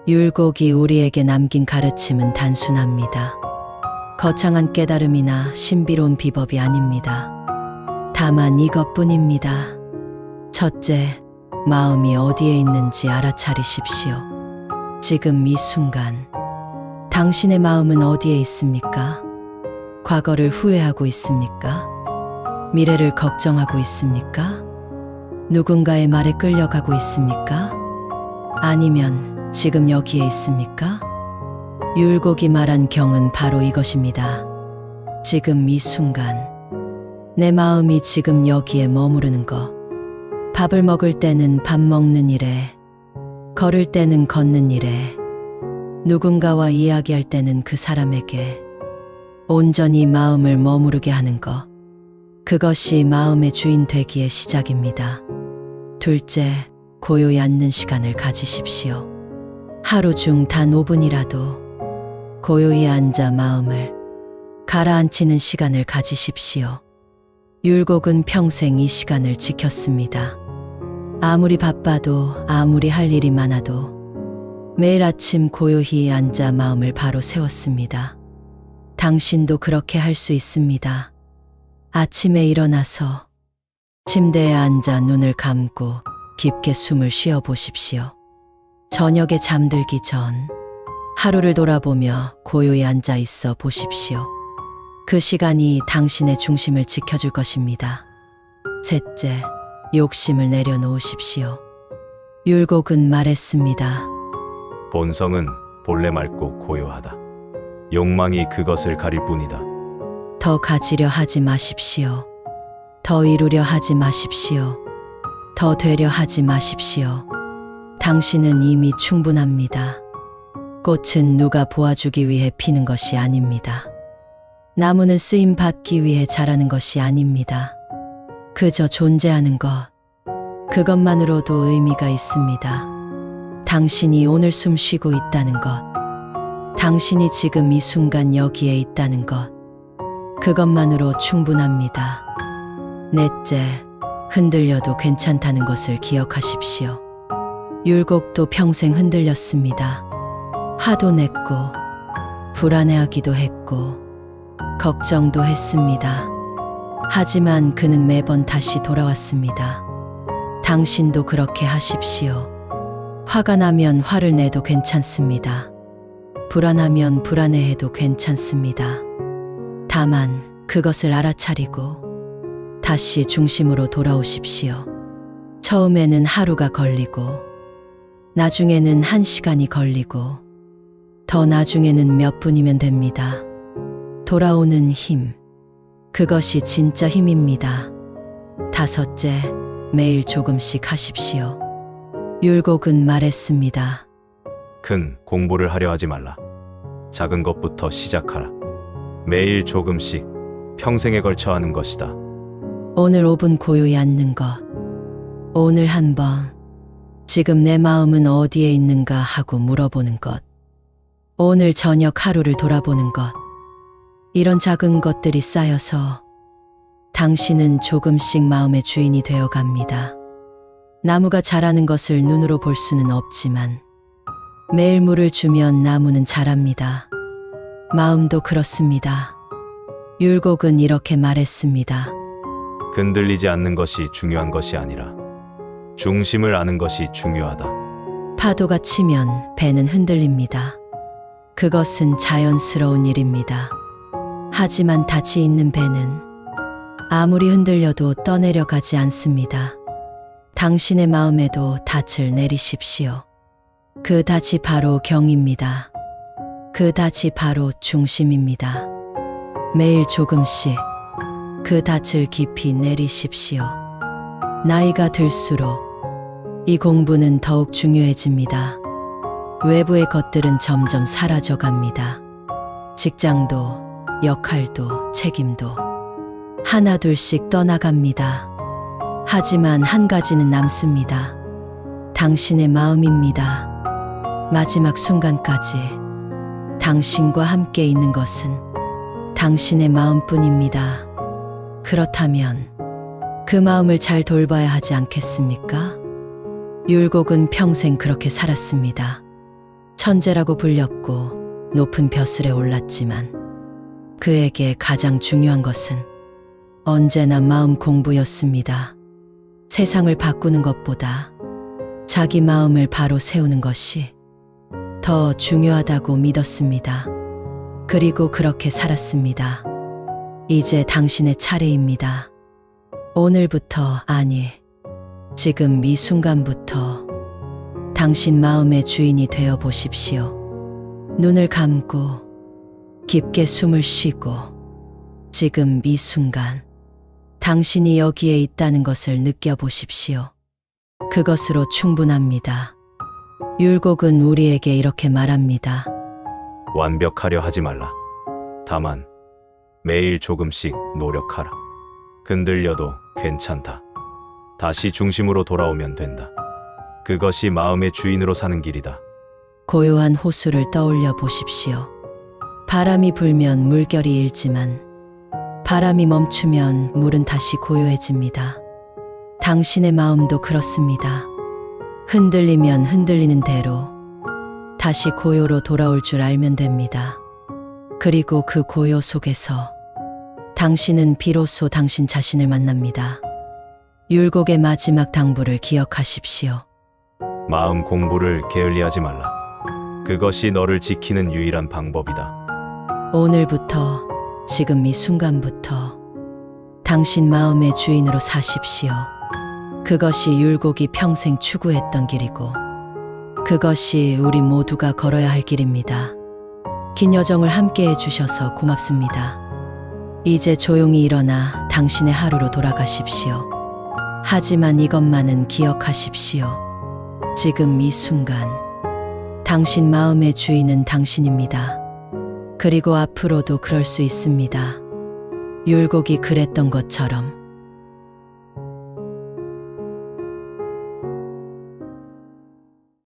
Speaker 1: 율곡이 우리에게 남긴 가르침은 단순합니다. 거창한 깨달음이나 신비로운 비법이 아닙니다. 다만 이것뿐입니다. 첫째, 마음이 어디에 있는지 알아차리십시오. 지금 이 순간, 당신의 마음은 어디에 있습니까? 과거를 후회하고 있습니까? 미래를 걱정하고 있습니까? 누군가의 말에 끌려가고 있습니까? 아니면 지금 여기에 있습니까? 율곡이 말한 경은 바로 이것입니다. 지금 이 순간, 내 마음이 지금 여기에 머무르는 것. 밥을 먹을 때는 밥 먹는 일에, 걸을 때는 걷는 일에, 누군가와 이야기할 때는 그 사람에게 온전히 마음을 머무르게 하는 것. 그것이 마음의 주인 되기의 시작입니다. 둘째, 고요히 앉는 시간을 가지십시오. 하루 중 단 5분이라도 고요히 앉아 마음을 가라앉히는 시간을 가지십시오. 율곡은 평생 이 시간을 지켰습니다. 아무리 바빠도 아무리 할 일이 많아도 매일 아침 고요히 앉아 마음을 바로 세웠습니다. 당신도 그렇게 할 수 있습니다. 아침에 일어나서 침대에 앉아 눈을 감고 깊게 숨을 쉬어 보십시오. 저녁에 잠들기 전 하루를 돌아보며 고요히 앉아 있어 보십시오. 그 시간이 당신의 중심을 지켜줄 것입니다. 셋째, 욕심을 내려놓으십시오. 율곡은 말했습니다.
Speaker 2: 본성은 본래 맑고 고요하다. 욕망이 그것을 가릴 뿐이다.
Speaker 1: 더 가지려 하지 마십시오. 더 이루려 하지 마십시오. 더 되려 하지 마십시오. 당신은 이미 충분합니다. 꽃은 누가 보아주기 위해 피는 것이 아닙니다. 나무는 쓰임 받기 위해 자라는 것이 아닙니다. 그저 존재하는 것, 그것만으로도 의미가 있습니다. 당신이 오늘 숨 쉬고 있다는 것, 당신이 지금 이 순간 여기에 있다는 것, 그것만으로 충분합니다. 넷째, 흔들려도 괜찮다는 것을 기억하십시오. 율곡도 평생 흔들렸습니다. 화도 냈고, 불안해하기도 했고, 걱정도 했습니다. 하지만 그는 매번 다시 돌아왔습니다. 당신도 그렇게 하십시오. 화가 나면 화를 내도 괜찮습니다. 불안하면 불안해해도 괜찮습니다. 다만 그것을 알아차리고 다시 중심으로 돌아오십시오. 처음에는 하루가 걸리고, 나중에는 1시간이 걸리고, 더 나중에는 몇 분이면 됩니다. 돌아오는 힘, 그것이 진짜 힘입니다. 다섯째, 매일 조금씩 하십시오. 율곡은 말했습니다.
Speaker 2: 큰 공부를 하려 하지 말라. 작은 것부터 시작하라. 매일 조금씩 평생에 걸쳐 하는 것이다.
Speaker 1: 오늘 5분 고요히 앉는 것. 오늘 한번 지금 내 마음은 어디에 있는가 하고 물어보는 것. 오늘 저녁 하루를 돌아보는 것. 이런 작은 것들이 쌓여서 당신은 조금씩 마음의 주인이 되어 갑니다. 나무가 자라는 것을 눈으로 볼 수는 없지만 매일 물을 주면 나무는 자랍니다. 마음도 그렇습니다. 율곡은 이렇게 말했습니다.
Speaker 2: 흔들리지 않는 것이 중요한 것이 아니라 중심을 아는 것이 중요하다.
Speaker 1: 파도가 치면 배는 흔들립니다. 그것은 자연스러운 일입니다. 하지만 닻이 있는 배는 아무리 흔들려도 떠내려가지 않습니다. 당신의 마음에도 닻을 내리십시오. 그 닻이 바로 경입니다. 그 닻이 바로 중심입니다. 매일 조금씩 그 닻을 깊이 내리십시오. 나이가 들수록 이 공부는 더욱 중요해집니다. 외부의 것들은 점점 사라져 갑니다. 직장도, 역할도, 책임도 하나둘씩 떠나갑니다. 하지만 한 가지는 남습니다. 당신의 마음입니다. 마지막 순간까지 당신과 함께 있는 것은 당신의 마음뿐입니다. 그렇다면 그 마음을 잘 돌봐야 하지 않겠습니까? 율곡은 평생 그렇게 살았습니다. 천재라고 불렸고 높은 벼슬에 올랐지만 그에게 가장 중요한 것은 언제나 마음 공부였습니다. 세상을 바꾸는 것보다 자기 마음을 바로 세우는 것이 더 중요하다고 믿었습니다. 그리고 그렇게 살았습니다. 이제 당신의 차례입니다. 오늘부터, 아니, 지금 이 순간부터 당신 마음의 주인이 되어 보십시오. 눈을 감고 깊게 숨을 쉬고 지금 이 순간 당신이 여기에 있다는 것을 느껴보십시오. 그것으로 충분합니다. 율곡은 우리에게 이렇게 말합니다.
Speaker 2: 완벽하려 하지 말라. 다만 매일 조금씩 노력하라. 흔들려도 괜찮다. 다시 중심으로 돌아오면 된다. 그것이 마음의 주인으로 사는 길이다.
Speaker 1: 고요한 호수를 떠올려 보십시오. 바람이 불면 물결이 일지만 바람이 멈추면 물은 다시 고요해집니다. 당신의 마음도 그렇습니다. 흔들리면 흔들리는 대로 다시 고요로 돌아올 줄 알면 됩니다. 그리고 그 고요 속에서 당신은 비로소 당신 자신을 만납니다. 율곡의 마지막 당부를 기억하십시오.
Speaker 2: 마음 공부를 게을리하지 말라. 그것이 너를 지키는 유일한 방법이다.
Speaker 1: 오늘부터, 지금 이 순간부터 당신 마음의 주인으로 사십시오. 그것이 율곡이 평생 추구했던 길이고 그것이 우리 모두가 걸어야 할 길입니다. 긴 여정을 함께 해주셔서 고맙습니다. 이제 조용히 일어나 당신의 하루로 돌아가십시오. 하지만 이것만은 기억하십시오. 지금 이 순간 당신 마음의 주인은 당신입니다. 그리고 앞으로도 그럴 수 있습니다. 율곡이 그랬던 것처럼